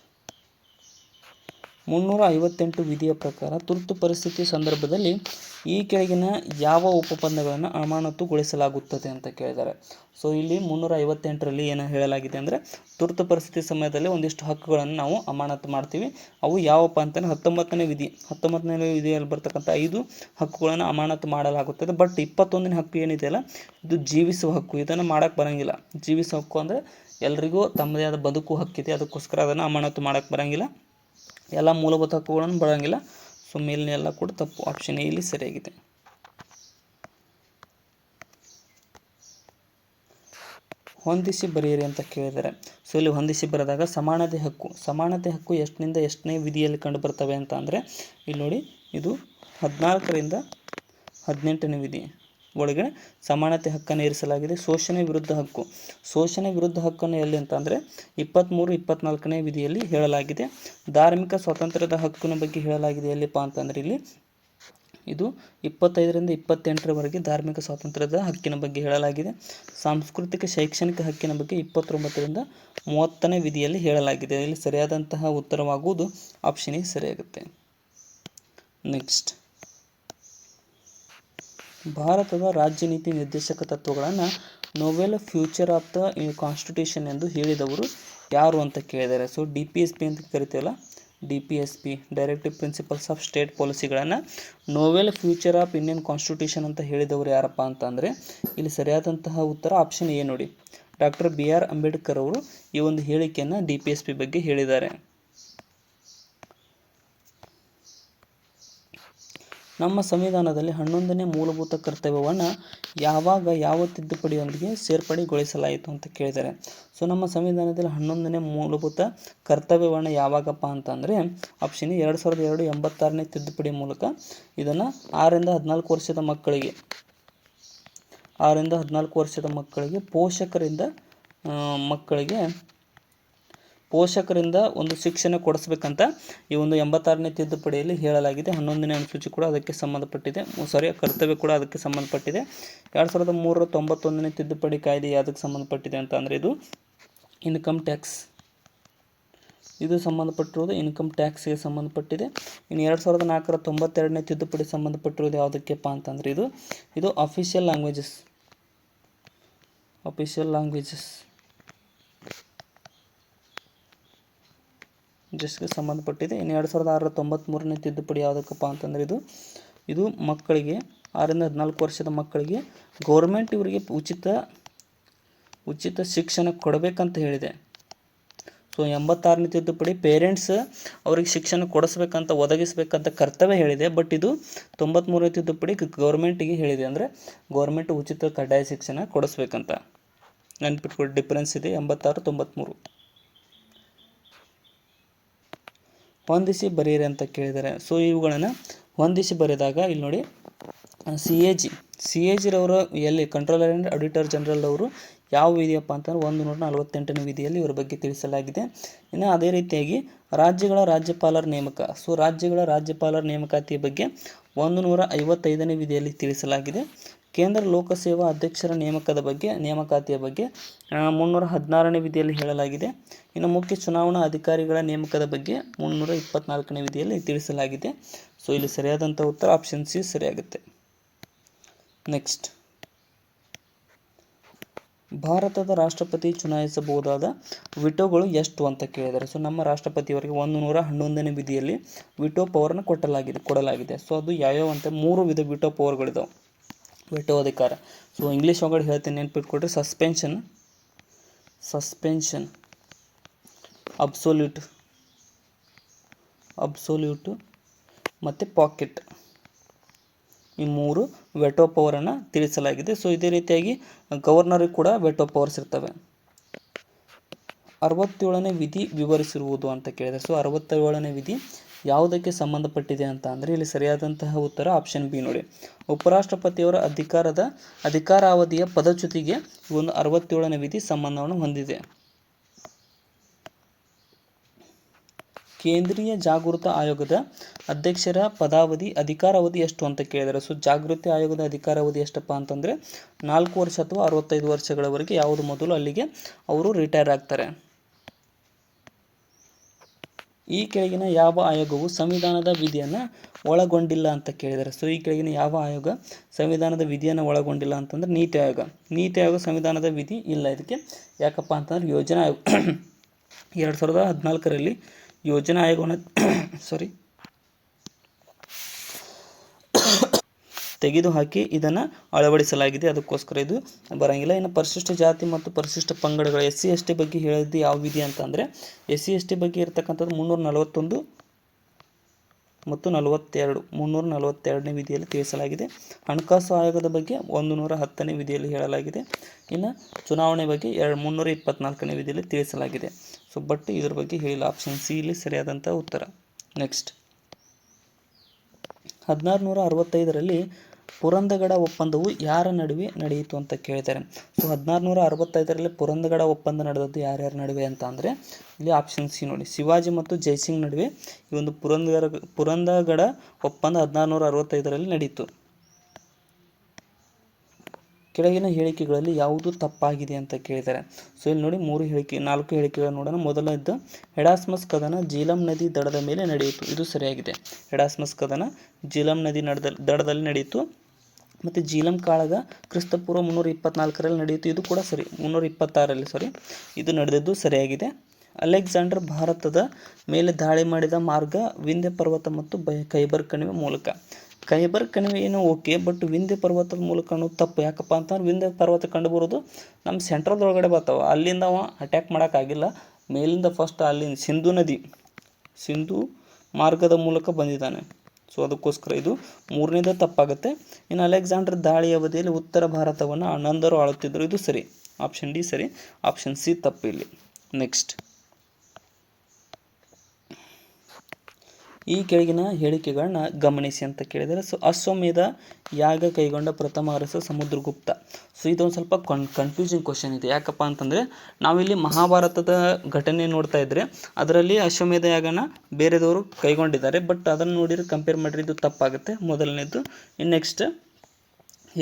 358 ವಿಧಿಯ ಪ್ರಕಾರ ತುರ್ತು ಪರಿಸ್ಥಿತಿ ಸಂದರ್ಭದಲ್ಲಿ ಈ ಕೆಳಗಿನ ಯಾವ ಉಪಪನ್ನಗಳನ್ನು ಅಮಾನತುಗೊಳಿಸಲಾಗುತ್ತದೆ ಅಂತ ಕೇಳಿದ್ದಾರೆ. ಸೊ ಇಲ್ಲಿ 358ರಲ್ಲಿ ಏನು ಹೇಳಲಾಗಿದೆ ಅಂದರೆ ತುರ್ತು ಪರಿಸ್ಥಿತಿ ಸಮಯದಲ್ಲಿ ಒಂದಿಷ್ಟು ಹಕ್ಕುಗಳನ್ನು ನಾವು ಅಮಾನತು ಮಾಡ್ತೀವಿ. ಅವು ಯಾವಪ್ಪ ಅಂತಂದರೆ 19ನೇ ವಿಧಿಯಲ್ಲಿ ಬರ್ತಕ್ಕಂಥ 5 ಹಕ್ಕುಗಳನ್ನು ಅಮಾನತು ಮಾಡಲಾಗುತ್ತದೆ. ಬಟ್ 21ನೇ ಹಕ್ಕು ಏನಿದೆಯಲ್ಲ ಇದು ಜೀವಿಸುವ ಹಕ್ಕು. ಇದನ್ನು ಮಾಡೋಕ್ಕೆ ಬರೋಂಗಿಲ್ಲ. ಜೀವಿಸುವ ಹಕ್ಕು ಅಂದರೆ ಎಲ್ರಿಗೂ ತಮ್ಮದೇ ಆದ ಬದುಕು ಹಕ್ಕಿದೆ, ಅದಕ್ಕೋಸ್ಕರ ಅದನ್ನು ಅಮಾನತು ಮಾಡೋಕ್ಕೆ ಬರೋಂಗಿಲ್ಲ. ಎಲ್ಲ ಮೂಲಭೂತ ಹಕ್ಕುಗಳನ್ನು ಬರೋಂಗಿಲ್ಲ. ಸೊ ಮೇಲಿನ ಎಲ್ಲ ಕೂಡ ತಪ್ಪು. ಆಪ್ಷನ್ ಎ ಇಲ್ಲಿ ಸರಿಯಾಗಿದೆ. ಹೊಂದಿಸಿ ಬರೆಯಿರಿ ಅಂತ ಕೇಳಿದ್ದಾರೆ. ಸೊ ಇಲ್ಲಿ ಹೊಂದಿಸಿ ಬರೆದಾಗ ಸಮಾನತೆ ಹಕ್ಕು ಎಷ್ಟನಿಂದ ಎಷ್ಟನೇ ವಿಧಿಯಲ್ಲಿ ಕಂಡು ಬರ್ತವೆ ಅಂತ ಅಂದರೆ ಇಲ್ಲಿ ನೋಡಿ, ಇದು 14ರಿಂದ 18ನೇ ವಿಧಿ ಒಳಗಡೆ ಸಮಾನತೆ ಹಕ್ಕನ್ನು ಇರಿಸಲಾಗಿದೆ. ಶೋಷಣೆ ವಿರುದ್ಧ ಹಕ್ಕನ್ನು ಎಲ್ಲಿ ಅಂತ ಅಂದರೆ 23, 24ನೇ ವಿಧಿಯಲ್ಲಿ ಹೇಳಲಾಗಿದೆ. ಧಾರ್ಮಿಕ ಸ್ವಾತಂತ್ರ್ಯದ ಹಕ್ಕಿನ ಬಗ್ಗೆ ಹೇಳಲಾಗಿದೆ ಎಲ್ಲಿಪ್ಪ ಅಂತಂದರೆ ಇಲ್ಲಿ ಇದು 25ರಿಂದ 28ರವರೆಗೆ ಧಾರ್ಮಿಕ ಸ್ವಾತಂತ್ರ್ಯದ ಹಕ್ಕಿನ ಬಗ್ಗೆ ಹೇಳಲಾಗಿದೆ. ಸಾಂಸ್ಕೃತಿಕ ಶೈಕ್ಷಣಿಕ ಹಕ್ಕಿನ ಬಗ್ಗೆ 29ರಿಂದ 30ನೇ ವಿಧಿಯಲ್ಲಿ ಹೇಳಲಾಗಿದೆ. ಇಲ್ಲಿ ಸರಿಯಾದಂತಹ ಉತ್ತರವಾಗುವುದು ಆಪ್ಷನ್ ಎ ಸರಿಯಾಗುತ್ತೆ. ನೆಕ್ಸ್ಟ್ ಭಾರತದ ರಾಜ್ಯ ನೀತಿ ನಿರ್ದೇಶಕ ತತ್ವಗಳನ್ನು novel future of the constitution ಎಂದು ಹೇಳಿದವರು ಯಾರು ಅಂತ ಕೇಳಿದ್ದಾರೆ. ಸೊ DPSP ಅಂತ ಕರಿತೀವಲ್ಲ, DPSP directive principles of state ಪಾಲಿಸಿಗಳನ್ನು novel future of Indian constitution ಅಂತ ಹೇಳಿದವರು ಯಾರಪ್ಪ ಅಂತಂದರೆ ಇಲ್ಲಿ ಸರಿಯಾದಂತಹ ಉತ್ತರ ಆಪ್ಷನ್ ಎ ನೋಡಿ, ಡಾಕ್ಟರ್ BR ಅಂಬೇಡ್ಕರ್ ಅವರು ಈ ಒಂದು ಹೇಳಿಕೆಯನ್ನು DPSP ಬಗ್ಗೆ ಹೇಳಿದ್ದಾರೆ. ನಮ್ಮ ಸಂವಿಧಾನದಲ್ಲಿ 11ನೇ ಮೂಲಭೂತ ಕರ್ತವ್ಯವನ್ನು ಯಾವ ತಿದ್ದುಪಡಿಯೊಂದಿಗೆ ಸೇರ್ಪಡೆಗೊಳಿಸಲಾಯಿತು ಅಂತ ಕೇಳಿದ್ದಾರೆ. ಸೊ ನಮ್ಮ ಸಂವಿಧಾನದಲ್ಲಿ 11ನೇ ಮೂಲಭೂತ ಕರ್ತವ್ಯವನ್ನು ಯಾವಾಗಪ್ಪ ಅಂತಂದರೆ ಆಪ್ಷನ್ 2002 86ನೇ ತಿದ್ದುಪಡಿ ಮೂಲಕ ಇದನ್ನು 6ರಿಂದ 14 ವರ್ಷದ ಮಕ್ಕಳಿಗೆ ಪೋಷಕರಿಂದ ಒಂದು ಶಿಕ್ಷಣ ಕೊಡಿಸ್ಬೇಕಂತ ಈ ಒಂದು 86ನೇ ತಿದ್ದುಪಡಿಯಲ್ಲಿ ಹೇಳಲಾಗಿದೆ. 11ನೇ ಅನುಸೂಚಿ ಕೂಡ ಅದಕ್ಕೆ ಸಂಬಂಧಪಟ್ಟಿದೆ. ಕರ್ತವ್ಯ ಕೂಡ ಅದಕ್ಕೆ ಸಂಬಂಧಪಟ್ಟಿದೆ. 2003 91ನೇ ತಿದ್ದುಪಡಿ ಕಾಯ್ದೆ ಯಾವುದಕ್ಕೆ ಸಂಬಂಧಪಟ್ಟಿದೆ ಅಂತ ಅಂದರೆ ಇದು ಇನ್ಕಮ್ ಟ್ಯಾಕ್ಸ್ಗೆ ಸಂಬಂಧಪಟ್ಟಿದೆ. ಇನ್ನು 2004 92ನೇ ತಿದ್ದುಪಡಿ ಸಂಬಂಧಪಟ್ಟಿರೋದು ಯಾವುದಕ್ಕೆಪ್ಪ ಅಂತಂದರೆ ಇದು ಅಫಿಷಿಯಲ್ ಲ್ಯಾಂಗ್ವೇಜಸ್ ಜಸ್ಟ್ಗೆ ಸಂಬಂಧಪಟ್ಟಿದೆ. ಇನ್ನು 2006 93ನೇ ತಿದ್ದುಪಡಿ ಯಾವುದಕ್ಕಪ್ಪ ಅಂತಂದರೆ ಇದು ಮಕ್ಕಳಿಗೆ 6ರಿಂದ 14 ವರ್ಷದ ಮಕ್ಕಳಿಗೆ ಗೌರ್ಮೆಂಟ್ ಇವರಿಗೆ ಉಚಿತ ಶಿಕ್ಷಣ ಕೊಡಬೇಕಂತ ಹೇಳಿದೆ. ಸೊ 86ನೇ ತಿದ್ದುಪಡಿ ಪೇರೆಂಟ್ಸ್ ಅವ್ರಿಗೆ ಶಿಕ್ಷಣ ಒದಗಿಸಬೇಕಂತ ಕರ್ತವ್ಯ ಹೇಳಿದೆ. ಬಟ್ ಇದು 93ನೇ ತಿದ್ದುಪಡಿ ಗೌರ್ಮೆಂಟಿಗೆ ಹೇಳಿದೆ, ಅಂದರೆ ಗೌರ್ಮೆಂಟ್ ಉಚಿತ ಕಡ್ಡಾಯ ಶಿಕ್ಷಣ ಕೊಡಿಸ್ಬೇಕಂತ. ನೆನ್ಪಿಟ್ಕೊಳ್ಳಿ, ಡಿಫ್ರೆನ್ಸ್ ಇದೆ 86 93. ಹೊಂದಿಸಿ ಬರೆಯಿರಿ ಅಂತ ಕೇಳಿದ್ದಾರೆ. ಸೊ ಇವುಗಳನ್ನು ಹೊಂದಿಸಿ ಬರೆದಾಗ ಇಲ್ಲಿ ನೋಡಿ, ಸಿ ಎ ಜಿರವರು ಎಲ್ಲಿ ಕಂಟ್ರೋಲರ್ ಆ್ಯಂಡ್ ಆಡಿಟರ್ ಜನರಲ್ ಅವರು ಯಾವ ವಿಧಿಯಪ್ಪ ಅಂತಂದರೆ 148ನೇ ವಿಧಿಯಲ್ಲಿ ಇವರ ಬಗ್ಗೆ ತಿಳಿಸಲಾಗಿದೆ. ಇನ್ನು ಅದೇ ರೀತಿಯಾಗಿ ರಾಜ್ಯಗಳ ರಾಜ್ಯಪಾಲರ ನೇಮಕ. ಸೊ ರಾಜ್ಯಗಳ ರಾಜ್ಯಪಾಲರ ನೇಮಕಾತಿಯ ಬಗ್ಗೆ 155ನೇ ವಿಧಿಯಲ್ಲಿ ತಿಳಿಸಲಾಗಿದೆ. ಕೇಂದ್ರ ಲೋಕಸೇವಾ ಅಧ್ಯಕ್ಷರ ನೇಮಕಾತಿಯ ಬಗ್ಗೆ 316ನೇ ವಿಧಿಯಲ್ಲಿ ಹೇಳಲಾಗಿದೆ. ಇನ್ನು ಮುಖ್ಯ ಚುನಾವಣಾ ಅಧಿಕಾರಿಗಳ ನೇಮಕದ ಬಗ್ಗೆ 324ನೇ ವಿಧಿಯಲ್ಲಿ ತಿಳಿಸಲಾಗಿದೆ. ಸೊ ಇಲ್ಲಿ ಸರಿಯಾದಂಥ ಉತ್ತರ ಆಪ್ಷನ್ ಸಿ ಸರಿಯಾಗುತ್ತೆ. ನೆಕ್ಸ್ಟ್ ಭಾರತದ ರಾಷ್ಟ್ರಪತಿ ಚುನಾಯಿಸಬಹುದಾದ ವಿಟೋಗಳು ಎಷ್ಟು ಅಂತ ಕೇಳಿದ್ದಾರೆ. ಸೊ ನಮ್ಮ ರಾಷ್ಟ್ರಪತಿಯವರಿಗೆ 111ನೇ ವಿಧಿಯಲ್ಲಿ ವಿಟೋ ಪವರ್ನ ಕೊಡಲಾಗಿದೆ. ಸೊ ಅದು ಯಾವ್ಯಾವ ಅಂತ 3 ವಿಧ ವಿಟೋ ಪವರ್ಗಳಿದಾವೆ, ವಿಟೋ ಅಧಿಕಾರ. ಸೊ ಇಂಗ್ಲೀಷ್ ಒಳಗಡೆ ಹೇಳ್ತೀನಿ, ನೆನ್ಪಿಟ್ಕೊಡ್ರಿ. ಸಸ್ಪೆನ್ಷನ್, ಅಬ್ಸೊಲ್ಯೂಟ್ ಮತ್ತು ಪಾಕೆಟ್, ಈ 3 ವೆಟೋ ಪವರನ್ನು ತಿಳಿಸಲಾಗಿದೆ. ಸೊ ಇದೇ ರೀತಿಯಾಗಿ ಗವರ್ನರಿಗೆ ಕೂಡ ವೆಟೋ ಪವರ್ಸ್ ಇರ್ತವೆ. 67ನೇ ವಿಧಿ ವಿವರಿಸಿರುವುದು ಅಂತ ಕೇಳಿದೆ. ಸೊ 67ನೇ ವಿಧಿ ಯಾವುದಕ್ಕೆ ಸಂಬಂಧಪಟ್ಟಿದೆ ಅಂತ ಅಂದರೆ ಇಲ್ಲಿ ಸರಿಯಾದಂತಹ ಉತ್ತರ ಆಪ್ಷನ್ ಬಿ ನೋಡಿ. ಉಪರಾಷ್ಟ್ರಪತಿಯವರ ಅಧಿಕಾರಾವಧಿಯ ಪದಚ್ಯುತಿಗೆ ಒಂದು 67ನೇ ವಿಧಿ ಸಂಬಂಧವನ್ನು ಹೊಂದಿದೆ. ಕೇಂದ್ರೀಯ ಜಾಗೃತ ಆಯೋಗದ ಅಧ್ಯಕ್ಷರ ಅಧಿಕಾರಾವಧಿ ಎಷ್ಟು ಅಂತ ಕೇಳಿದ್ದಾರೆ. ಸೊ ಜಾಗೃತಿ ಆಯೋಗದ ಅಧಿಕಾರಾವಧಿ ಎಷ್ಟಪ್ಪ ಅಂತಂದರೆ 4 ವರ್ಷ ಅಥವಾ 65 ವರ್ಷಗಳವರೆಗೆ. ಯಾವುದು ಮೊದಲು ಅಲ್ಲಿಗೆ ಅವರು ರಿಟೈರ್ ಆಗ್ತಾರೆ. ಈ ಕೆಳಗಿನ ಯಾವ ಆಯೋಗವು ಸಂವಿಧಾನದ ವಿಧಿಯನ್ನು ಒಳಗೊಂಡಿಲ್ಲ ಅಂತ ಕೇಳಿದ್ದಾರೆ. ಸೊ ಈ ಕೆಳಗಿನ ಯಾವ ಆಯೋಗ ಸಂವಿಧಾನದ ವಿಧಿಯನ್ನು ಒಳಗೊಂಡಿಲ್ಲ ಅಂತಂದ್ರೆ ನೀತಿ ಆಯೋಗ. ನೀತಿ ಆಯೋಗ ಸಂವಿಧಾನದ ವಿಧಿ ಇಲ್ಲ ಇದಕ್ಕೆ. ಯಾಕಪ್ಪ ಅಂತಂದ್ರೆ ಯೋಜನಾ ಆಯೋಗ 2014ರಲ್ಲಿ ಯೋಜನಾ ಆಯೋಗವನ್ನು ತೆಗೆದುಹಾಕಿ ಇದನ್ನು ಅಳವಡಿಸಲಾಗಿದೆ, ಅದಕ್ಕೋಸ್ಕರ ಇದು ಬರೋಂಗಿಲ್ಲ. ಇನ್ನು ಪರಿಶಿಷ್ಟ ಜಾತಿ ಮತ್ತು ಪರಿಶಿಷ್ಟ ಪಂಗಡಗಳ SC ST ಬಗ್ಗೆ ಹೇಳಿದ್ದು ಯಾವ ವಿಧಿ ಅಂತಂದರೆ SC ST ಬಗ್ಗೆ ಇರತಕ್ಕಂಥದ್ದು 341 ಮತ್ತು 42 342ನೇ ವಿಧಿಯಲ್ಲಿ ತಿಳಿಸಲಾಗಿದೆ. ಹಣಕಾಸು ಆಯೋಗದ ಬಗ್ಗೆ 110ನೇ ವಿಧಿಯಲ್ಲಿ ಹೇಳಲಾಗಿದೆ. ಇನ್ನು ಚುನಾವಣೆ ಬಗ್ಗೆ 324ನೇ ವಿಧಿಯಲ್ಲಿ ತಿಳಿಸಲಾಗಿದೆ. ಸೊ ಬಟ್ ಇದ್ರ ಬಗ್ಗೆ ಹೇಳಿಲ್ಲ. ಆಪ್ಷನ್ ಸಿ ಇಲ್ಲಿ ಸರಿಯಾದಂಥ ಉತ್ತರ. ನೆಕ್ಸ್ಟ್ 1665ರಲ್ಲಿ ಪುರಂದಗಡ ಒಪ್ಪಂದವು ಯಾರ ನಡುವೆ ನಡೆಯಿತು ಅಂತ ಕೇಳಿದ್ದಾರೆ. ಸೊ 1665ರಲ್ಲಿ ಪುರಂದಗಡ ಒಪ್ಪಂದ ನಡೆದದ್ದು ಯಾರ್ಯಾರ ನಡುವೆ ಅಂತ ಅಂದರೆ ಇಲ್ಲಿ ಆಪ್ಷನ್ ಸಿ ನೋಡಿ, ಶಿವಾಜಿ ಮತ್ತು ಜೈಸಿಂಗ್ ನಡುವೆ ಈ ಒಂದು ಪುರಂದಗಡ ಒಪ್ಪಂದ 1665ರಲ್ಲಿ ನಡೆಯಿತು. ಕೆಳಗಿನ ಹೇಳಿಕೆಗಳಲ್ಲಿ ಯಾವುದು ತಪ್ಪಾಗಿದೆ ಅಂತ ಕೇಳಿದ್ದಾರೆ. ಸೊ ಇಲ್ಲಿ ನೋಡಿ 4 ಹೇಳಿಕೆಗಳನ್ನು ನೋಡೋಣ. ಮೊದಲನೇದ್ದು ಹೆಡಾಸ್ಮಸ್ ಕದನ ಜೀಲಂ ನದಿ ದಡದ ಮೇಲೆ ನಡೆಯಿತು, ಇದು ಸರಿಯಾಗಿದೆ. ಹೆಡಾಸ್ಮಸ್ ಕದನ ಜೀಲಂ ನದಿ ದಡದಲ್ಲಿ ನಡೆಯಿತು. ಮತ್ತು ಜೀಲಂ ಕಾಳಗ ಕ್ರಿಸ್ತಪೂರ್ವ 324ರಲ್ಲಿ ನಡೆಯಿತು, ಇದು ಕೂಡ ಸರಿ. 326ರಲ್ಲಿ ಇದು ನಡೆದಿದ್ದು ಸರಿಯಾಗಿದೆ. ಅಲೆಕ್ಸಾಂಡರ್ ಭಾರತದ ಮೇಲೆ ದಾಳಿ ಮಾಡಿದ ಮಾರ್ಗ ವಿಂಧ್ಯ ಪರ್ವತ ಮತ್ತು ಖೈಬರ್ ಕಣಿವೆ ಮೂಲಕ. ಖೈಬರ್ ಕಣಿವೆ ಏನೋ ಓಕೆ, ಬಟ್ ವಿಂಧ್ಯ ಪರ್ವತದ ಮೂಲಕ ಅನ್ನೋದು ತಪ್ಪು. ಯಾಕಪ್ಪ ಅಂತಂದ್ರೆ ವಿಂಧ್ಯ ಪರ್ವತ ಕಂಡು ಬರೋದು ನಮ್ಮ ಸೆಂಟ್ರಲ್ದೊಳಗಡೆ ಬರ್ತಾವೆ. ಅಲ್ಲಿಂದ ಅವ ಅಟ್ಯಾಕ್ ಮಾಡೋಕ್ಕಾಗಿಲ್ಲ. ಮೇಲಿಂದ ಫಸ್ಟ್ ಅಲ್ಲಿಂದ ಸಿಂಧು ಮಾರ್ಗದ ಮೂಲಕ ಬಂದಿದ್ದಾನೆ. ಸೊ ಅದಕ್ಕೋಸ್ಕರ ಇದು 3ನೇದು ತಪ್ಪಾಗುತ್ತೆ. ಇನ್ನು ಅಲೆಕ್ಸಾಂಡರ್ ದಾಳಿ ಅವಧಿಯಲ್ಲಿ ಉತ್ತರ ಭಾರತವನ್ನು ಅನಂದರು ಆಳುತ್ತಿದ್ದರು, ಇದು ಸರಿ. ಆಪ್ಷನ್ ಡಿ ಸರಿ. ಆಪ್ಷನ್ ಸಿ ತಪ್ಪು ಇಲ್ಲಿ. ನೆಕ್ಸ್ಟ್ ಈ ಕೆಳಗಿನ ಹೇಳಿಕೆಗಳನ್ನ ಗಮನಿಸಿ ಅಂತ ಕೇಳಿದರೆ. ಸೊ ಅಶ್ವಮೇಧ ಯಾಗ ಕೈಗೊಂಡ ಪ್ರಥಮ ಅರಸ ಸಮುದ್ರಗುಪ್ತ. ಸೊ ಇದೊಂದು ಸ್ವಲ್ಪ ಕನ್ಫ್ಯೂಸಿಂಗ್ ಕ್ವಶನ್ ಇದೆ. ಯಾಕಪ್ಪ ಅಂತಂದರೆ ನಾವಿಲ್ಲಿ ಮಹಾಭಾರತದ ಘಟನೆ ನೋಡ್ತಾ ಇದ್ದರೆ ಅದರಲ್ಲಿ ಅಶ್ವಮೇಧ ಯಾಗನ ಬೇರೆದವರು ಕೈಗೊಂಡಿದ್ದಾರೆ, ಬಟ್ ಅದನ್ನು ನೋಡಿದ್ರೆ ಕಂಪೇರ್ ಮಾಡಿದ್ರೆ ಇದು ತಪ್ಪಾಗುತ್ತೆ, ಮೊದಲನೇದು. ಇನ್ನು ನೆಕ್ಸ್ಟ್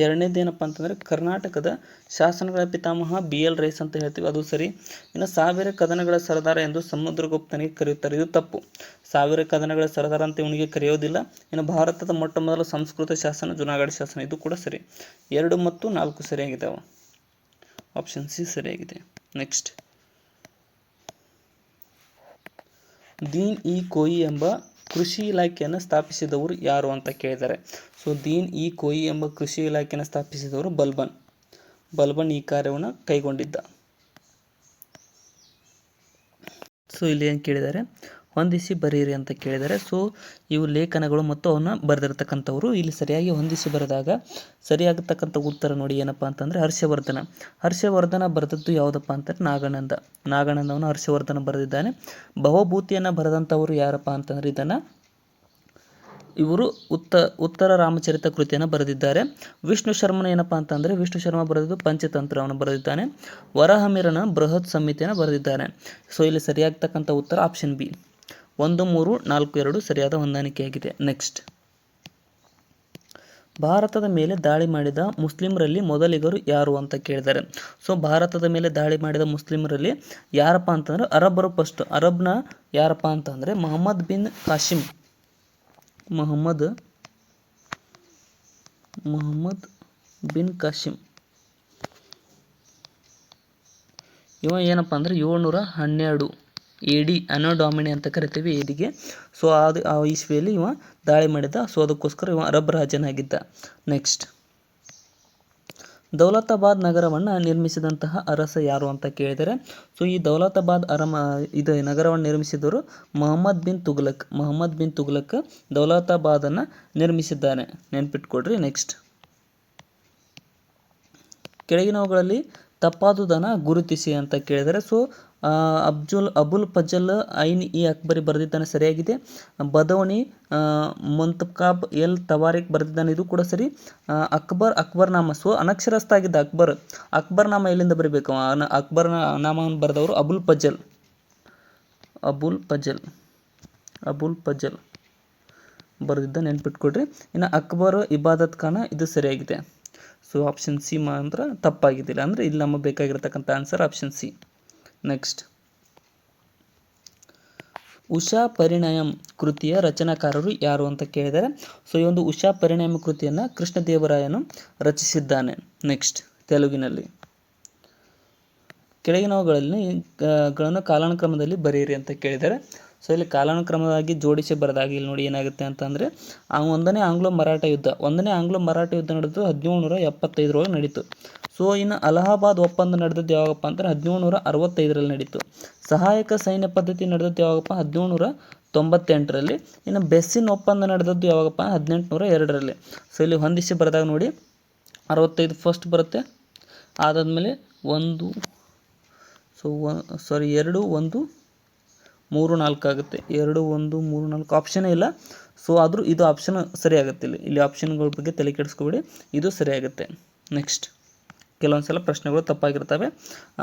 ಎರಡನೇದು ಏನಪ್ಪ ಅಂತಂದರೆ ಕರ್ನಾಟಕದ ಶಾಸನಗಳ ಪಿತಾಮಹ BL ರೈಸ್ ಅಂತ ಹೇಳ್ತೀವಿ, ಅದು ಸರಿ. ಇನ್ನು 1000 ಕದನಗಳ ಸರದಾರ ಎಂದು ಸಮುದ್ರಗುಪ್ತನಿಗೆ ಕರೆಯುತ್ತಾರೆ, ಇದು ತಪ್ಪು. 1000 ಕದನಗಳ ಸರದಾರ ಅಂತ ಇವನಿಗೆ ಕರೆಯೋದಿಲ್ಲ. ಇನ್ನು ಭಾರತದ ಮೊಟ್ಟ ಮೊದಲ ಸಂಸ್ಕೃತ ಶಾಸನ ಜುನಾಗಢ ಶಾಸನ, ಇದು ಕೂಡ ಸರಿ. 2 ಮತ್ತು 4 ಸರಿಯಾಗಿದ್ದಾವೆ. ಆಪ್ಷನ್ ಸಿ ಸರಿಯಾಗಿದೆ. ನೆಕ್ಸ್ಟ್ ದೀನ್ ಇ ಕೋಯಿ ಎಂಬ ಕೃಷಿ ಇಲಾಖೆಯನ್ನು ಸ್ಥಾಪಿಸಿದವರು ಯಾರು ಅಂತ ಕೇಳಿದ್ದಾರೆ. ಸೊ ದೀನ್ ಇ ಕೋಯಿ ಎಂಬ ಕೃಷಿ ಇಲಾಖೆಯನ್ನು ಸ್ಥಾಪಿಸಿದವರು ಬಲ್ಬನ್ ಈ ಕಾರ್ಯವನ್ನು ಕೈಗೊಂಡಿದ್ದ. ಸೊ ಇಲ್ಲಿ ಏನು ಕೇಳಿದ್ದಾರೆ, ಹೊಂದಿಸಿ ಬರೆಯಿರಿ ಅಂತ ಕೇಳಿದ್ದಾರೆ. ಸೊ ಇವು ಲೇಖನಗಳು ಮತ್ತು ಅವನ್ನ ಬರೆದಿರ್ತಕ್ಕಂಥವ್ರು. ಇಲ್ಲಿ ಸರಿಯಾಗಿ ಹೊಂದಿಸಿ ಬರೆದಾಗ ಸರಿಯಾಗತಕ್ಕಂಥ ಉತ್ತರ ನೋಡಿ ಏನಪ್ಪ ಅಂತಂದರೆ ಹರ್ಷವರ್ಧನ ಬರೆದದ್ದು ಯಾವುದಪ್ಪ ಅಂತಂದರೆ ನಾಗಾನಂದವನ್ನು ಹರ್ಷವರ್ಧನ ಬರೆದಿದ್ದಾನೆ. ಭವಭೂತಿಯನ್ನು ಬರೆದಂಥವರು ಯಾರಪ್ಪ ಅಂತಂದರೆ ಇವರು ಉತ್ತರ ರಾಮಚರಿತ ಕೃತಿಯನ್ನು ಬರೆದಿದ್ದಾರೆ. ವಿಷ್ಣು ಶರ್ಮನ ಏನಪ್ಪ ಅಂತಂದರೆ ವಿಷ್ಣು ಶರ್ಮ ಬರೆದಿದ್ದು ಪಂಚತಂತ್ರವನ್ನು ಬರೆದಿದ್ದಾನೆ. ವರಹಮಿರನ ಬೃಹತ್ ಸಂಹಿತೆಯನ್ನು ಬರೆದಿದ್ದಾನೆ. ಸೊ ಇಲ್ಲಿ ಸರಿಯಾಗ್ತಕ್ಕಂಥ ಉತ್ತರ ಆಪ್ಷನ್ ಬಿ 1, 3, 4, 2 ಸರಿಯಾದ ಹೊಂದಾಣಿಕೆಯಾಗಿದೆ. ನೆಕ್ಸ್ಟ್ ಭಾರತದ ಮೇಲೆ ದಾಳಿ ಮಾಡಿದ ಮುಸ್ಲಿಮರಲ್ಲಿ ಮೊದಲಿಗರು ಯಾರು ಅಂತ ಕೇಳಿದ್ದಾರೆ. ಸೊ ಭಾರತದ ಮೇಲೆ ದಾಳಿ ಮಾಡಿದ ಮುಸ್ಲಿಮರಲ್ಲಿ ಯಾರಪ್ಪ ಅಂತಂದರೆ ಅರಬ್ಬರು ಫಸ್ಟ್. ಅರಬ್ನ ಯಾರಪ್ಪ ಅಂತಂದರೆ ಮೊಹಮ್ಮದ್ ಬಿನ್ ಕಾಸಿಮ್ ಇವ ಏನಪ್ಪ ಅಂದರೆ 712 AD ಅನೋ ಡಾಮಿನಿ ಅಂತ ಕರಿತೀವಿ ಏದಿಗೆ. ಸೊ ಅದು ಆ ಇಸ್ವಿಯಲ್ಲಿ ಇವ ದಾಳಿ ಮಾಡಿದ್ದ. ಸೊ ಅದಕ್ಕೋಸ್ಕರ ಇವ ಅರಬ್ ರಾಜನಾಗಿದ್ದ. ನೆಕ್ಸ್ಟ್ ದೌಲತಾಬಾದ್ ನಗರವನ್ನು ನಿರ್ಮಿಸಿದಂತಹ ಅರಸ ಯಾರು ಅಂತ ಕೇಳಿದರೆ. ಸೊ ಈ ದೌಲತಾಬಾದ್ ಇದು ನಗರವನ್ನು ನಿರ್ಮಿಸಿದವರು ಮೊಹಮ್ಮದ್ ಬಿನ್ ತುಘಲಕ್ ದೌಲತಾಬಾದನ್ನು ನಿರ್ಮಿಸಿದ್ದಾನೆ, ನೆನ್ಪಿಟ್ಕೊಡ್ರಿ. ನೆಕ್ಸ್ಟ್ ಕೆಳಗಿನವುಗಳಲ್ಲಿ ತಪ್ಪಾದುದನ್ನು ಗುರುತಿಸಿ ಅಂತ ಕೇಳಿದರೆ. ಸೊ ಅಬುಲ್ ಫಜಲ್ ಐನ್ ಇ ಅಕ್ಬರಿ ಬರೆದಿದ್ದಾನೆ, ಸರಿಯಾಗಿದೆ. ಬದೌನಿ ಮುಂತಕಾಬ್ ಎಲ್ ತವಾರಿಕ್ ಬರೆದಿದ್ದಾನೆ, ಇದು ಕೂಡ ಸರಿ. ಅಕ್ಬರ್ ನಾಮ, ಸೊ ಅನಕ್ಷರಸ್ಥ ಆಗಿದ್ದ ಅಕ್ಬರ್ ನಾಮ ಎಲ್ಲಿಂದ ಬರೀಬೇಕು? ಅಕ್ಬರ್ ನಾಮವನ್ನು ಬರೆದವರು ಅಬುಲ್ ಫಜಲ್ ಬರೆದಿದ್ದ, ನೆನ್ಪಿಟ್ಕೊಡ್ರಿ. ಇನ್ನು ಅಕ್ಬರ್ ಇಬಾದತ್ ಖಾನ, ಇದು ಸರಿಯಾಗಿದೆ. ಸೊ ಆಪ್ಷನ್ ಸಿ ಮಾತ್ರ ತಪ್ಪಾಗಿದ್ದಿಲ್ಲ, ಅಂದರೆ ಇಲ್ಲಿ ನಮಗೆ ಬೇಕಾಗಿರ್ತಕ್ಕಂಥ answer option C. Next, Usha Parinayam ಕೃತಿಯ ರಚನಾಕಾರರು ಯಾರು ಅಂತ ಕೇಳಿದ್ದಾರೆ. ಸೊ ಈ ಒಂದು ಉಷಾ ಪರಿಣಯಂ ಕೃತಿಯನ್ನು ಕೃಷ್ಣದೇವರಾಯನು ರಚಿಸಿದ್ದಾನೆ. ನೆಕ್ಸ್ಟ್, ತೆಲುಗಿನಲ್ಲಿ ಕೆಳಗಿನವುಗಳಲ್ಲಿ ಗಳನ್ನು ಕಾಲಾನುಕ್ರಮದಲ್ಲಿ ಬರೆಯಿರಿ ಅಂತ ಕೇಳಿದ್ದಾರೆ. ಸೊ ಇಲ್ಲಿ ಕಾಲಾನುಕ್ರಮವಾಗಿ ಜೋಡಿಸಿ ಬರೆದಾಗ ಇಲ್ಲಿ ನೋಡಿ ಏನಾಗುತ್ತೆ ಅಂತಂದರೆ, ಒಂದನೇ ಆಂಗ್ಲೋ ಮರಾಠ ಯುದ್ಧ ನಡೆದು 1775 ನಡೀತು. ಸೊ ಇನ್ನು ಅಲಹಾಬಾದ್ ಒಪ್ಪಂದ ನಡೆದದ್ದು ಯಾವಾಗಪ್ಪ ಅಂದರೆ 1765 ನಡೀತು. ಸಹಾಯಕ ಸೈನ್ಯ ಪದ್ಧತಿ ನಡೆದದ್ದು ಯಾವಾಗಪ್ಪ? 1798. ಇನ್ನು ಬೆಸ್ಸಿನ್ ಒಪ್ಪಂದ ನಡೆದದ್ದು ಯಾವಾಗಪ್ಪ? 1802. ಸೊ ಇಲ್ಲಿ ಹೊಂದಿಸಿ ಬರೆದಾಗ ನೋಡಿ 65 ಫಸ್ಟ್ ಬರುತ್ತೆ, ಅದಾದಮೇಲೆ 2 1 3 4 ಆಗುತ್ತೆ. 2 1 3 4 ಆಪ್ಷನೇ ಇಲ್ಲ. ಸೊ ಆದರೂ ಇದು ಆಪ್ಷನ್ ಸರಿಯಾಗುತ್ತೆ. ಇಲ್ಲಿ ಆಪ್ಷನ್ಗಳ ಬಗ್ಗೆ ತಲೆ ಕೆಡಿಸ್ಕೊಬೇಡಿ, ಇದು ಸರಿಯಾಗುತ್ತೆ. ನೆಕ್ಸ್ಟ್, ಕೆಲವೊಂದು ಸಲ ಪ್ರಶ್ನೆಗಳು ತಪ್ಪಾಗಿರ್ತವೆ.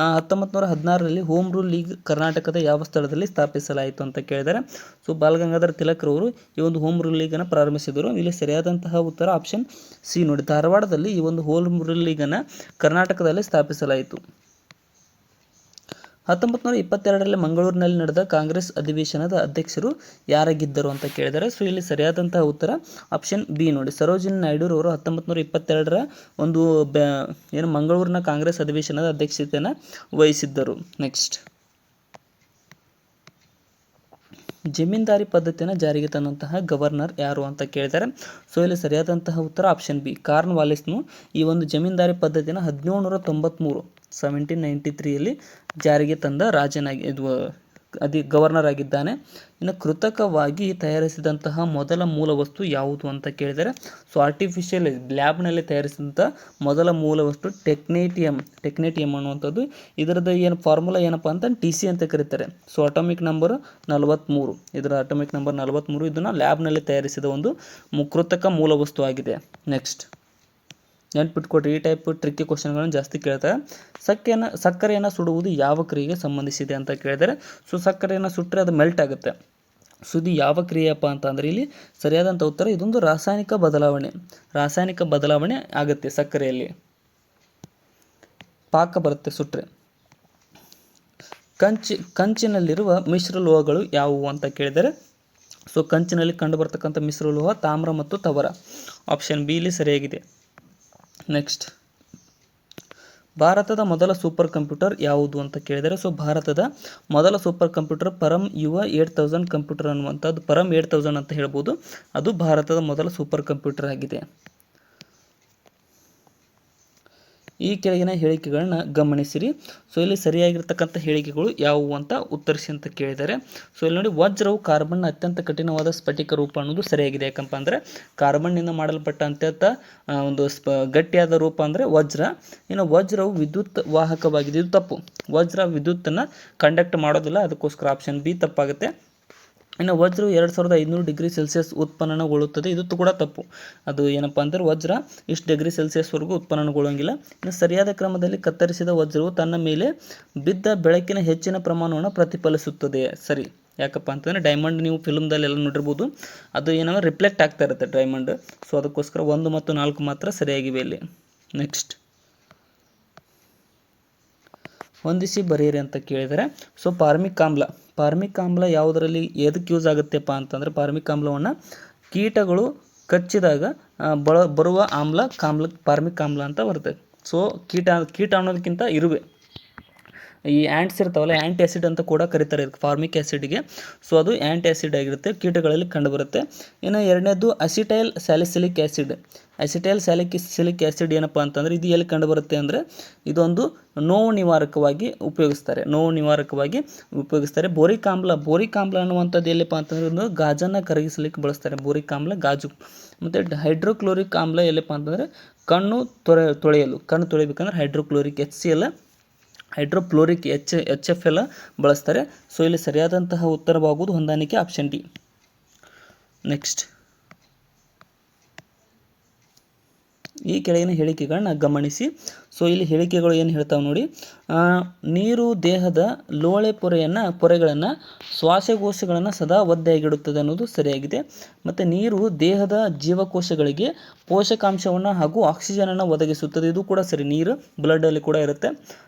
1916 ಹೋಮ್ ರೂಲ್ ಲೀಗ್ ಕರ್ನಾಟಕದ ಯಾವ ಸ್ಥಳದಲ್ಲಿ ಸ್ಥಾಪಿಸಲಾಯಿತು ಅಂತ ಕೇಳಿದ್ದಾರೆ. ಸೊ ಬಾಲಗಂಗಾಧರ ತಿಲಕ್ರವರು ಈ ಒಂದು ಹೋಮ್ ರೂಲ್ ಲೀಗನ್ನು ಪ್ರಾರಂಭಿಸಿದರು. ಇಲ್ಲಿ ಸರಿಯಾದಂತಹ ಉತ್ತರ ಆಪ್ಷನ್ ಸಿ ನೋಡಿ, ಧಾರವಾಡದಲ್ಲಿ ಈ ಒಂದು ಹೋಮ್ ರೂಲ್ ಲೀಗನ್ನು ಕರ್ನಾಟಕದಲ್ಲಿ ಸ್ಥಾಪಿಸಲಾಯಿತು. 1922 ಮಂಗಳೂರಿನಲ್ಲಿ ನಡೆದ ಕಾಂಗ್ರೆಸ್ ಅಧಿವೇಶನದ ಅಧ್ಯಕ್ಷರು ಯಾರಾಗಿದ್ದರು ಅಂತ ಕೇಳಿದ್ದಾರೆ. ಸೊ ಇಲ್ಲಿ ಸರಿಯಾದಂತಹ ಉತ್ತರ ಆಪ್ಷನ್ ಬಿ ನೋಡಿ, ಸರೋಜಿನಿ ನಾಯ್ಡುರವರು 1922 ಒಂದು ಮಂಗಳೂರಿನ ಕಾಂಗ್ರೆಸ್ ಅಧಿವೇಶನದ ಅಧ್ಯಕ್ಷತೆಯನ್ನು ವಹಿಸಿದ್ದರು. ನೆಕ್ಸ್ಟ್, ಜಮೀನ್ದಾರಿ ಪದ್ಧತಿಯನ್ನು ಜಾರಿಗೆ ತಂದಂತಹ ಗವರ್ನರ್ ಯಾರು ಅಂತ ಕೇಳಿದ್ದಾರೆ. ಸೊ ಇಲ್ಲಿ ಸರಿಯಾದಂತಹ ಉತ್ತರ ಆಪ್ಷನ್ ಬಿ, ಕಾರ್ನ್ ವಾಲಿಸ್ನು ಈ ಒಂದು ಜಮೀನ್ದಾರಿ ಪದ್ಧತಿಯನ್ನು 1793 ಜಾರಿಗೆ ತಂದ ಗವರ್ನರ್ ಆಗಿದ್ದಾನೆ. ಇನ್ನು ಕೃತಕವಾಗಿ ತಯಾರಿಸಿದಂತಹ ಮೊದಲ ಮೂಲ ವಸ್ತು ಯಾವುದು ಅಂತ ಕೇಳಿದರೆ, ಸೊ ಆರ್ಟಿಫಿಷಿಯಲ್ ಲ್ಯಾಬ್ನಲ್ಲಿ ತಯಾರಿಸಿದಂಥ ಮೊದಲ ಮೂಲ ವಸ್ತು ಟೆಕ್ನೇಟಿಯಮ್ ಅನ್ನುವಂಥದ್ದು. ಇದರದ್ದು ಫಾರ್ಮುಲಾ ಏನಪ್ಪ ಅಂತ TC ಅಂತ ಕರೀತಾರೆ. ಸೊ ಅಟಾಮಿಕ್ ನಂಬರ್ 43, ಇದರ ಅಟಾಮಿಕ್ ನಂಬರ್ 43. ಇದನ್ನು ಲ್ಯಾಬ್ನಲ್ಲಿ ತಯಾರಿಸಿದ ಒಂದು ಕೃತಕ ಮೂಲ ವಸ್ತು ಆಗಿದೆ. ನೆಕ್ಸ್ಟ್, ನೆನ್ಪಿಟ್ಕೊಡ್ರಿ, ಈ ಟೈಪ್ ಟ್ರಿಕ್ಕಿ ಕ್ವಶನ್ಗಳನ್ನು ಜಾಸ್ತಿ ಕೇಳ್ತಾರೆ. ಸಕ್ಕರೆಯನ್ನು ಸುಡುವುದು ಯಾವ ಕ್ರಿಯೆಗೆ ಸಂಬಂಧಿಸಿದೆ ಅಂತ ಕೇಳಿದರೆ, ಸೊ ಸಕ್ಕರೆಯನ್ನು ಸುಟ್ಟರೆ ಅದು ಮೆಲ್ಟ್ ಆಗುತ್ತೆ. ಸೊ ಇದು ಯಾವ ಕ್ರಿಯೆಯಪ್ಪ ಅಂತ ಅಂದರೆ ಇಲ್ಲಿ ಸರಿಯಾದಂಥ ಉತ್ತರ ಇದೊಂದು ರಾಸಾಯನಿಕ ಬದಲಾವಣೆ ಆಗುತ್ತೆ. ಸಕ್ಕರೆಯಲ್ಲಿ ಪಾಕ ಬರುತ್ತೆ ಸುಟ್ಟರೆ. ಕಂಚಿನಲ್ಲಿರುವ ಮಿಶ್ರಲೋಹಗಳು ಯಾವುವು ಅಂತ ಕೇಳಿದರೆ, ಸೊ ಕಂಚಿನಲ್ಲಿ ಕಂಡುಬರ್ತಕ್ಕಂಥ ಮಿಶ್ರಲೋಹ ತಾಮ್ರ ಮತ್ತು ತವರ. ಆಪ್ಷನ್ ಬಿ ಇಲ್ಲಿ ಸರಿಯಾಗಿದೆ. ನೆಕ್ಸ್ಟ್, ಭಾರತದ ಮೊದಲ ಸೂಪರ್ ಕಂಪ್ಯೂಟರ್ ಯಾವುದು ಅಂತ ಕೇಳಿದರೆ, ಸೊ ಭಾರತದ ಮೊದಲ ಸೂಪರ್ ಕಂಪ್ಯೂಟರ್ ಪರಮ್ ಯುವ 8000 ಕಂಪ್ಯೂಟರ್ ಅನ್ನುವಂಥದ್ದು, ಪರಮ್ 8000 ಅಂತ ಹೇಳ್ಬೋದು. ಅದು ಭಾರತದ ಮೊದಲ ಸೂಪರ್ ಕಂಪ್ಯೂಟರ್ ಆಗಿದೆ. ಈ ಕೆಳಗಿನ ಹೇಳಿಕೆಗಳನ್ನ ಗಮನಿಸಿರಿ. ಸೊ ಇಲ್ಲಿ ಸರಿಯಾಗಿರ್ತಕ್ಕಂಥ ಹೇಳಿಕೆಗಳು ಯಾವುವು ಅಂತ ಉತ್ತರಿಸಿ ಅಂತ ಕೇಳಿದ್ದಾರೆ. ಸೊ ಇಲ್ಲಿ ನೋಡಿ, ವಜ್ರವು ಕಾರ್ಬನ್ನ ಅತ್ಯಂತ ಕಠಿಣವಾದ ಸ್ಫಟಿಕ ರೂಪ ಅನ್ನೋದು ಸರಿಯಾಗಿದೆ. ಯಾಕಪ್ಪ ಅಂದರೆ ಕಾರ್ಬನ್ನಿಂದ ಮಾಡಲ್ಪಟ್ಟ ಅತ್ಯಂತ ಒಂದು ಗಟ್ಟಿಯಾದ ರೂಪ ಅಂದರೆ ವಜ್ರ. ಇನ್ನು ವಜ್ರವು ವಿದ್ಯುತ್ ವಾಹಕವಾಗಿದೆ, ಇದು ತಪ್ಪು. ವಜ್ರ ವಿದ್ಯುತ್ತನ್ನು ಕಂಡಕ್ಟ್ ಮಾಡೋದಿಲ್ಲ, ಅದಕ್ಕೋಸ್ಕರ ಆಪ್ಷನ್ ಬಿ ತಪ್ಪಾಗುತ್ತೆ. ಇನ್ನು ವಜ್ರವು 2500 ಡಿಗ್ರಿ ಸೆಲ್ಸಿಯಸ್ ಉತ್ಪನ್ನಗೊಳ್ಳುತ್ತದೆ, ಇದು ಕೂಡ ತಪ್ಪು. ಅದು ಏನಪ್ಪ ಅಂದರೆ ವಜ್ರ ಇಷ್ಟು ಡಿಗ್ರಿ ಸೆಲ್ಸಿಯಸ್ವರೆಗೂ ಉತ್ಪನ್ನಗೊಳ್ಳೋಂಗಿಲ್ಲ. ಇನ್ನು ಸರಿಯಾದ ಕ್ರಮದಲ್ಲಿ ಕತ್ತರಿಸಿದ ವಜ್ರವು ತನ್ನ ಮೇಲೆ ಬಿದ್ದ ಬೆಳಕಿನ ಹೆಚ್ಚಿನ ಪ್ರಮಾಣವನ್ನು ಪ್ರತಿಫಲಿಸುತ್ತದೆ. ಸರಿ, ಯಾಕಪ್ಪ ಅಂತಂದರೆ ಡೈಮಂಡ್ ನೀವು ಫಿಲ್ಮ್ದಲ್ಲೆಲ್ಲ ನೋಡಿರ್ಬೋದು, ಅದು ಏನಂದ್ರೆ ರಿಫ್ಲೆಕ್ಟ್ ಆಗ್ತಾ ಇರುತ್ತೆ ಡೈಮಂಡ್. ಸೊ ಅದಕ್ಕೋಸ್ಕರ 1 ಮತ್ತು 4 ಮಾತ್ರ ಸರಿಯಾಗಿವೆ ಇಲ್ಲಿ. ನೆಕ್ಸ್ಟ್, ಹೊಂದಿಸಿ ಬರೆಯಿರಿ ಅಂತ ಕೇಳಿದರೆ, ಸೊ ಪಾರ್ಮಿಕ್ ಆಮ್ಲ ಯಾವುದರಲ್ಲಿ ಎದಕ್ಕೆ ಯೂಸ್ ಆಗುತ್ತೆಪ್ಪ ಅಂತಂದರೆ, ಪಾರ್ಮಿಕ್ ಆಮ್ಲವನ್ನು ಕೀಟಗಳು ಕಚ್ಚಿದಾಗ ಬರುವ ಪಾರ್ಮಿಕ್ ಆಮ್ಲ ಅಂತ ಬರುತ್ತೆ. ಸೊ ಕೀಟ ಅನ್ನೋದಕ್ಕಿಂತ ಇರುವೆ, ಈ ಆ್ಯಂಟ್ಸ್ ಇರ್ತಾವಲ್ಲ, ಆ್ಯಂಟಿ ಆ್ಯಸಿಡ್ ಅಂತ ಕೂಡ ಕರೀತಾರೆ ಫಾರ್ಮಿಕ್ ಆ್ಯಸಿಡ್ಗೆ. ಸೊ ಅದು ಆ್ಯಂಟಿ ಆ್ಯಸಿಡ್ ಆಗಿರುತ್ತೆ, ಕೀಟಗಳಲ್ಲಿ ಕಂಡುಬರುತ್ತೆ. ಇನ್ನು ಎರಡನೇದು ಅಸಿಟೈಲ್ ಸ್ಯಾಲಿಸಿಲಿಕ್ ಆ್ಯಸಿಡ್ ಏನಪ್ಪ ಅಂತಂದರೆ, ಇದು ಎಲ್ಲಿ ಕಂಡುಬರುತ್ತೆ ಅಂದರೆ, ಇದೊಂದು ನೋವು ನಿವಾರಕವಾಗಿ ಉಪಯೋಗಿಸ್ತಾರೆ. ಬೋರಿಕ್ ಆಮ್ಲ ಅನ್ನುವಂಥದ್ದು ಎಲ್ಲಿಪ್ಪ ಅಂತಂದರೆ, ಒಂದು ಗಾಜನ್ನು ಕರಗಿಸಲಿಕ್ಕೆ ಬಳಸ್ತಾರೆ. ಬೋರಿಕ್ ಆಮ್ಲ ಗಾಜು. ಮತ್ತು ಹೈಡ್ರೋಕ್ಲೋರಿಕ್ ಆಮ್ಲ ಎಲ್ಲಿಪ್ಪ ಅಂತಂದರೆ, ಕಣ್ಣು ತೊಳೆಯಬೇಕಂದ್ರೆ ಹೈಡ್ರೋಕ್ಲೋರಿಕ್ HCl ಹೈಡ್ರೋಕ್ಲೋರಿಕ್ HF ಎಲ್ಲ ಬಳಸ್ತಾರೆ. ಸೊ ಇಲ್ಲಿ ಸರಿಯಾದಂತಹ ಉತ್ತರವಾಗುವುದು ಹೊಂದಾಣಿಕೆ ಆಪ್ಷನ್ ಡಿ. ನೆಕ್ಸ್ಟ್, ಈ ಕೆಳಗಿನ ಹೇಳಿಕೆಗಳನ್ನ ಗಮನಿಸಿ. ಸೊ ಇಲ್ಲಿ ಹೇಳಿಕೆಗಳು ಏನು ಹೇಳ್ತಾವೆ ನೋಡಿ. ನೀರು ದೇಹದ ಲೋಳೆ ಪೊರೆಗಳನ್ನು ಶ್ವಾಸಕೋಶಗಳನ್ನು ಸದಾ ಒದ್ದೆಯಾಗಿಡುತ್ತದೆ ಅನ್ನೋದು ಸರಿಯಾಗಿದೆ. ಮತ್ತು ನೀರು ದೇಹದ ಜೀವಕೋಶಗಳಿಗೆ ಪೋಷಕಾಂಶವನ್ನು ಹಾಗೂ ಆಕ್ಸಿಜನನ್ನು ಒದಗಿಸುತ್ತದೆ, ಇದು ಕೂಡ ಸರಿ. ನೀರು ಬ್ಲಡ್ಡಲ್ಲಿ ಕೂಡ ಇರುತ್ತೆ.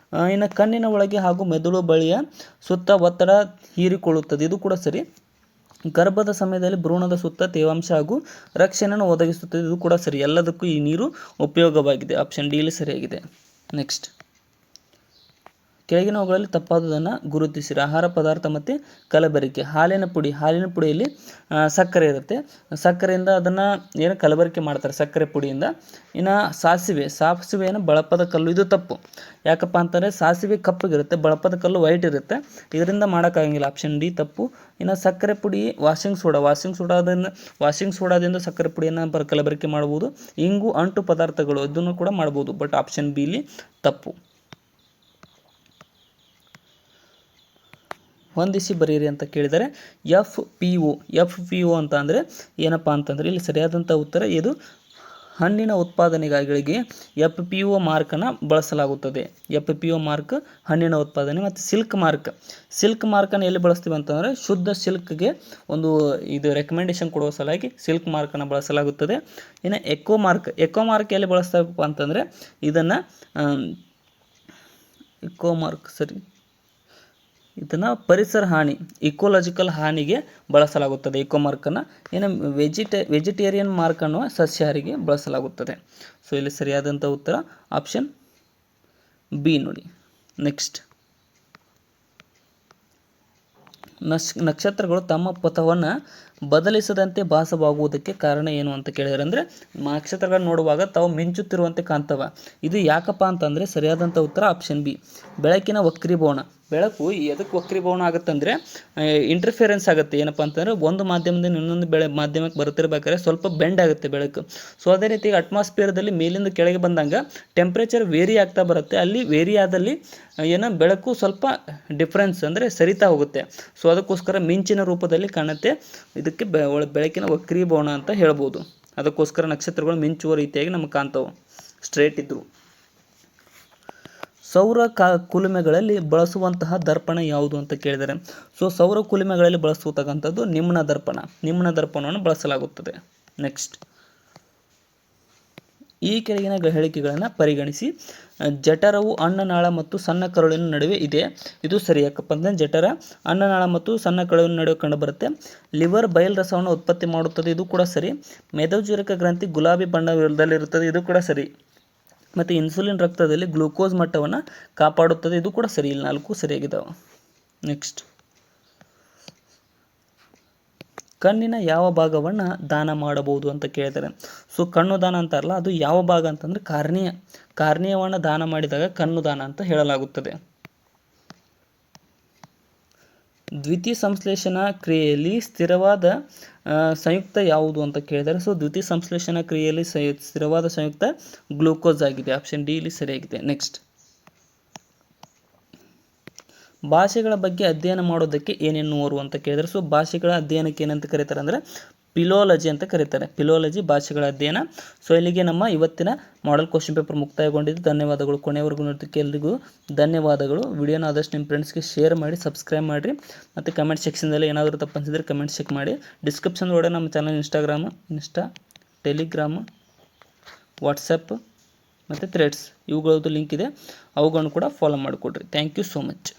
ಇನ್ನು ಕಣ್ಣಿನ ಒಳಗೆ ಹಾಗೂ ಮೆದುಳು ಬಳಿಯ ಸುತ್ತ ಒತ್ತಡ ಹೀರಿಕೊಳ್ಳುತ್ತದೆ, ಇದು ಕೂಡ ಸರಿ. ಗರ್ಭದ ಸಮಯದಲ್ಲಿ ಭ್ರೂಣದ ಸುತ್ತ ತೇವಾಂಶ ಹಾಗೂ ರಕ್ಷಣೆಯನ್ನು ಒದಗಿಸುತ್ತದೆ, ಇದು ಕೂಡ ಸರಿ. ಎಲ್ಲದಕ್ಕೂ ಈ ನೀರು ಉಪಯೋಗವಾಗಿದೆ. ಆಪ್ಷನ್ ಡಿ ಇಲ್ಲಿ ಸರಿಯಾಗಿದೆ. ನೆಕ್ಸ್ಟ್, ಕೆಳಗಿನವುಗಳಲ್ಲಿ ತಪ್ಪಾದುದನ್ನು ಗುರುತಿಸಿರಿ. ಆಹಾರ ಪದಾರ್ಥ ಮತ್ತು ಕಲಬೆರಕೆ. ಹಾಲಿನ ಪುಡಿಯಲ್ಲಿ ಸಕ್ಕರೆ ಇರುತ್ತೆ. ಸಕ್ಕರೆಯಿಂದ ಅದನ್ನು ಏನು ಕಲಬೆರಕೆ ಮಾಡ್ತಾರೆ ಸಕ್ಕರೆ ಪುಡಿಯಿಂದ. ಇನ್ನು ಸಾಸಿವೆಯನ್ನು ಬಳಪದ ಕಲ್ಲು, ಇದು ತಪ್ಪು. ಯಾಕಪ್ಪ ಅಂತಂದರೆ ಸಾಸಿವೆ ಕಪ್ಪಗಿರುತ್ತೆ, ಬಳಪದ ಕಲ್ಲು ವೈಟ್ ಇರುತ್ತೆ, ಇದರಿಂದ ಮಾಡೋಕ್ಕಾಗಂಗಿಲ್ಲ. ಆಪ್ಷನ್ ಡಿ ತಪ್ಪು. ಇನ್ನು ಸಕ್ಕರೆ ಪುಡಿ ವಾಷಿಂಗ್ ಸೋಡಾದಿಂದ ಸಕ್ಕರೆ ಪುಡಿಯನ್ನು ಕಲಬೆರಕೆ ಮಾಡ್ಬೋದು. ಇಂಗು ಅಂಟು ಪದಾರ್ಥಗಳು, ಇದನ್ನು ಕೂಡ ಮಾಡ್ಬೋದು. ಬಟ್ ಆಪ್ಷನ್ ಬಿ ಇಲ್ಲಿ ತಪ್ಪು. ಹೊಂದಿಸಿ ಬರೀರಿ ಅಂತ ಕೇಳಿದರೆ FPO ಅಂತ ಅಂದರೆ ಏನಪ್ಪ ಅಂತಂದರೆ ಇಲ್ಲಿ ಸರಿಯಾದಂಥ ಉತ್ತರ ಇದು. ಹಣ್ಣಿನ ಉತ್ಪಾದನೆಗಳಿಗೆ FPO ಮಾರ್ಕನ್ನು ಬಳಸಲಾಗುತ್ತದೆ. FPO ಮಾರ್ಕ್ ಹಣ್ಣಿನ ಉತ್ಪಾದನೆ. ಮತ್ತು ಸಿಲ್ಕ್ ಮಾರ್ಕನ್ನು ಎಲ್ಲಿ ಬಳಸ್ತೀವಿ ಅಂತಂದರೆ ಶುದ್ಧ ಸಿಲ್ಕ್ಗೆ ಒಂದು ಇದು ರೆಕಮೆಂಡೇಶನ್ ಕೊಡುವ ಸಲುವಾಗಿ ಸಿಲ್ಕ್ ಮಾರ್ಕನ್ನು ಬಳಸಲಾಗುತ್ತದೆ. ಇನ್ನು ಎಕೋ ಮಾರ್ಕ್ ಎಲ್ಲಿ ಬಳಸ್ತಾರಪ್ಪ ಅಂತಂದರೆ ಇದನ್ನು ಇದನ್ನು ಪರಿಸರ ಹಾನಿ, ಇಕೋಲಾಜಿಕಲ್ ಹಾನಿಗೆ ಬಳಸಲಾಗುತ್ತದೆ ಎಕೋ ಮಾರ್ಕನ್ನು. ಇನ್ನು ವೆಜಿಟೇರಿಯನ್ ಮಾರ್ಕನ್ನು ಸಸ್ಯಾಹಾರಿಗೆ ಬಳಸಲಾಗುತ್ತದೆ. ಸೊ ಇಲ್ಲಿ ಸರಿಯಾದಂಥ ಉತ್ತರ ಆಪ್ಷನ್ ಬಿ ನೋಡಿ. ನೆಕ್ಸ್ಟ್, ನಕ್ಷತ್ರಗಳು ತಮ್ಮ ಪಥವನ್ನು ಬದಲಿಸದಂತೆ ಭಾಸವಾಗುವುದಕ್ಕೆ ಕಾರಣ ಏನು ಅಂತ ಕೇಳಿದರೆ, ಅಂದರೆ ನಕ್ಷತ್ರಗಳನ್ನು ನೋಡುವಾಗ ತಾವು ಮಿಂಚುತ್ತಿರುವಂತೆ ಕಾಣ್ತವ. ಇದು ಯಾಕಪ್ಪ ಅಂತಂದರೆ ಸರಿಯಾದಂಥ ಉತ್ತರ ಆಪ್ಷನ್ ಬಿ, ಬೆಳಕಿನ ವಕ್ರೀಭವನ. ಬೆಳಕು ಎದಕ್ಕೆ ವಕ್ರೀಭವನ ಆಗುತ್ತಂದರೆ ಇಂಟರ್ಫಿಯರೆನ್ಸ್ ಆಗುತ್ತೆ. ಏನಪ್ಪ ಅಂತಂದರೆ ಒಂದು ಮಾಧ್ಯಮದಿಂದ ಇನ್ನೊಂದು ಮಾಧ್ಯಮಕ್ಕೆ ಬರ್ತಿರ್ಬೇಕಾದ್ರೆ ಸ್ವಲ್ಪ ಬೆಂಡ್ ಆಗುತ್ತೆ ಬೆಳಕು. ಸೊ ಅದೇ ರೀತಿ ಅಟ್ಮಾಸ್ಫಿಯರ್ದಲ್ಲಿ ಮೇಲಿಂದ ಕೆಳಗೆ ಬಂದಾಗ ಟೆಂಪ್ರೇಚರ್ ವೇರಿ ಆಗ್ತಾ ಬರುತ್ತೆ. ಅಲ್ಲಿ ವೇರಿ ಆದಲ್ಲಿ ಬೆಳಕು ಸ್ವಲ್ಪ ಡಿಫ್ರೆನ್ಸ್ ಅಂದರೆ ಸರಿತಾ ಹೋಗುತ್ತೆ. ಸೊ ಅದಕ್ಕೋಸ್ಕರ ಮಿಂಚಿನ ರೂಪದಲ್ಲಿ ಕಾಣುತ್ತೆ. ಇದಕ್ಕೆ ಬೆಳಕಿನ ವಕ್ರೀಭವನ ಅಂತ ಹೇಳ್ಬೋದು. ಅದಕ್ಕೋಸ್ಕರ ನಕ್ಷತ್ರಗಳು ಮಿಂಚುವ ರೀತಿಯಾಗಿ ನಮಗೆ ಕಾಣ್ತವೆ ಸ್ಟ್ರೇಟ್ ಇದ್ರು. ಸೌರ ಕುಲುಮೆಗಳಲ್ಲಿ ಬಳಸುವಂತಹ ದರ್ಪಣ ಯಾವುದು ಅಂತ ಕೇಳಿದರೆ, ಸೊ ಸೌರ ಕುಲುಮೆಗಳಲ್ಲಿ ಬಳಸತಕ್ಕಂಥದ್ದು ನಿಮ್ನ ದರ್ಪಣವನ್ನು ಬಳಸಲಾಗುತ್ತದೆ. ನೆಕ್ಸ್ಟ್, ಈ ಕೆಳಗಿನ ಹೇಳಿಕೆಗಳನ್ನು ಪರಿಗಣಿಸಿ. ಜಠರವು ಅನ್ನನಾಳ ಮತ್ತು ಸಣ್ಣ ಕರುಳಿನ ನಡುವೆ ಇದೆ, ಇದು ಸರಿ. ಯಾಕಪ್ಪ ಅಂದರೆ ಜಠರ ಅನ್ನನಾಳ ಮತ್ತು ಸಣ್ಣ ಕರುಳಿನ ನಡುವೆ ಕಂಡುಬರುತ್ತೆ. ಲಿವರ್ ಬಯಲು ರಸವನ್ನು ಉತ್ಪತ್ತಿ ಮಾಡುತ್ತದೆ, ಇದು ಕೂಡ ಸರಿ. ಮೇದೋಜೀರಕ ಗ್ರಂಥಿ ಗುಲಾಬಿ ಬಣ್ಣದಲ್ಲಿರುತ್ತದೆ, ಇದು ಕೂಡ ಸರಿ. ಮತ್ತು ಇನ್ಸುಲಿನ್ ರಕ್ತದಲ್ಲಿ ಗ್ಲೂಕೋಸ್ ಮಟ್ಟವನ್ನು ಕಾಪಾಡುತ್ತದೆ, ಇದು ಕೂಡ ಸರಿ. ಇಲ್ಲಿ 4 ಸರಿಯಾಗಿದ್ದಾವೆ. ನೆಕ್ಸ್ಟ್, ಕಣ್ಣಿನ ಯಾವ ಭಾಗವನ್ನು ದಾನ ಮಾಡಬಹುದು ಅಂತ ಕೇಳಿದ್ದಾರೆ. ಸೊ ಕಣ್ಣು ದಾನ ಅಂತಾರಲ್ಲ, ಅದು ಯಾವ ಭಾಗ ಅಂತಂದರೆ ಕಾರ್ನಿಯವನ್ನು ದಾನ ಮಾಡಿದಾಗ ಕಣ್ಣು ದಾನ ಅಂತ ಹೇಳಲಾಗುತ್ತದೆ. ದ್ವಿತೀಯ ಸಂಶ್ಲೇಷಣಾ ಕ್ರಿಯೆಯಲ್ಲಿ ಸ್ಥಿರವಾದ ಸಂಯುಕ್ತ ಯಾವುದು ಅಂತ ಕೇಳಿದರೆ, ಸೊ ದ್ವಿತೀಯ ಸಂಶ್ಲೇಷಣಾ ಕ್ರಿಯೆಯಲ್ಲಿ ಸ್ಥಿರವಾದ ಸಂಯುಕ್ತ ಗ್ಲೂಕೋಸ್ ಆಗಿದೆ. ಆಪ್ಷನ್ ಡಿ ಇಲ್ಲಿ ಸರಿಯಾಗಿದೆ. ನೆಕ್ಸ್ಟ್, ಭಾಷೆಗಳ ಬಗ್ಗೆ ಅಧ್ಯಯನ ಮಾಡೋದಕ್ಕೆ ಏನೆನ್ನುವರು ಅಂತ ಕೇಳಿದರೆ, ಸೊ ಭಾಷೆಗಳ ಅಧ್ಯಯನಕ್ಕೆ ಏನಂತ ಕರೀತಾರೆ ಅಂದರೆ ಪಿಲೋಲಜಿ ಅಂತ ಕರೀತಾರೆ. ಪಿಲೋಲಜಿ ಭಾಷೆಗಳ ಅಧ್ಯಯನ. ಸೊ ಇಲ್ಲಿಗೆ ನಮ್ಮ ಇವತ್ತಿನ ಮಾಡೆಲ್ ಕ್ವಶನ್ ಪೇಪರ್ ಮುಕ್ತಾಯಗೊಂಡಿದ್ದು. ಧನ್ಯವಾದಗಳು. ಕೊನೆಯವರೆಗೂ ನೋಡೋದಕ್ಕೆ ಎಲ್ರಿಗೂ ಧನ್ಯವಾದಗಳು. ವಿಡಿಯೋನ ಆದಷ್ಟು ನಿಮ್ಮ ಫ್ರೆಂಡ್ಸ್ಗೆ ಶೇರ್ ಮಾಡಿ, ಸಬ್ಸ್ಕ್ರೈಬ್ ಮಾಡಿರಿ. ಮತ್ತು ಕಮೆಂಟ್ ಸೆಕ್ಷನ್ದಲ್ಲಿ ಏನಾದರೂ ತಪ್ಪು ಅನಿಸಿದರೆ ಕಮೆಂಟ್ ಚೆಕ್ ಮಾಡಿ. ಡಿಸ್ಕ್ರಿಪ್ಷನ್ ಒಳಗಡೆ ನಮ್ಮ ಚಾನಲ್ ಇನ್ಸ್ಟಾ, ಟೆಲಿಗ್ರಾಮ್, ವಾಟ್ಸಪ್ ಮತ್ತು ಥ್ರೆಡ್ಸ್ ಇವುಗಳದ್ದು ಲಿಂಕ್ ಇದೆ, ಅವುಗಳನ್ನು ಕೂಡ ಫಾಲೋ ಮಾಡಿಕೊಡ್ರಿ. Thank you so much.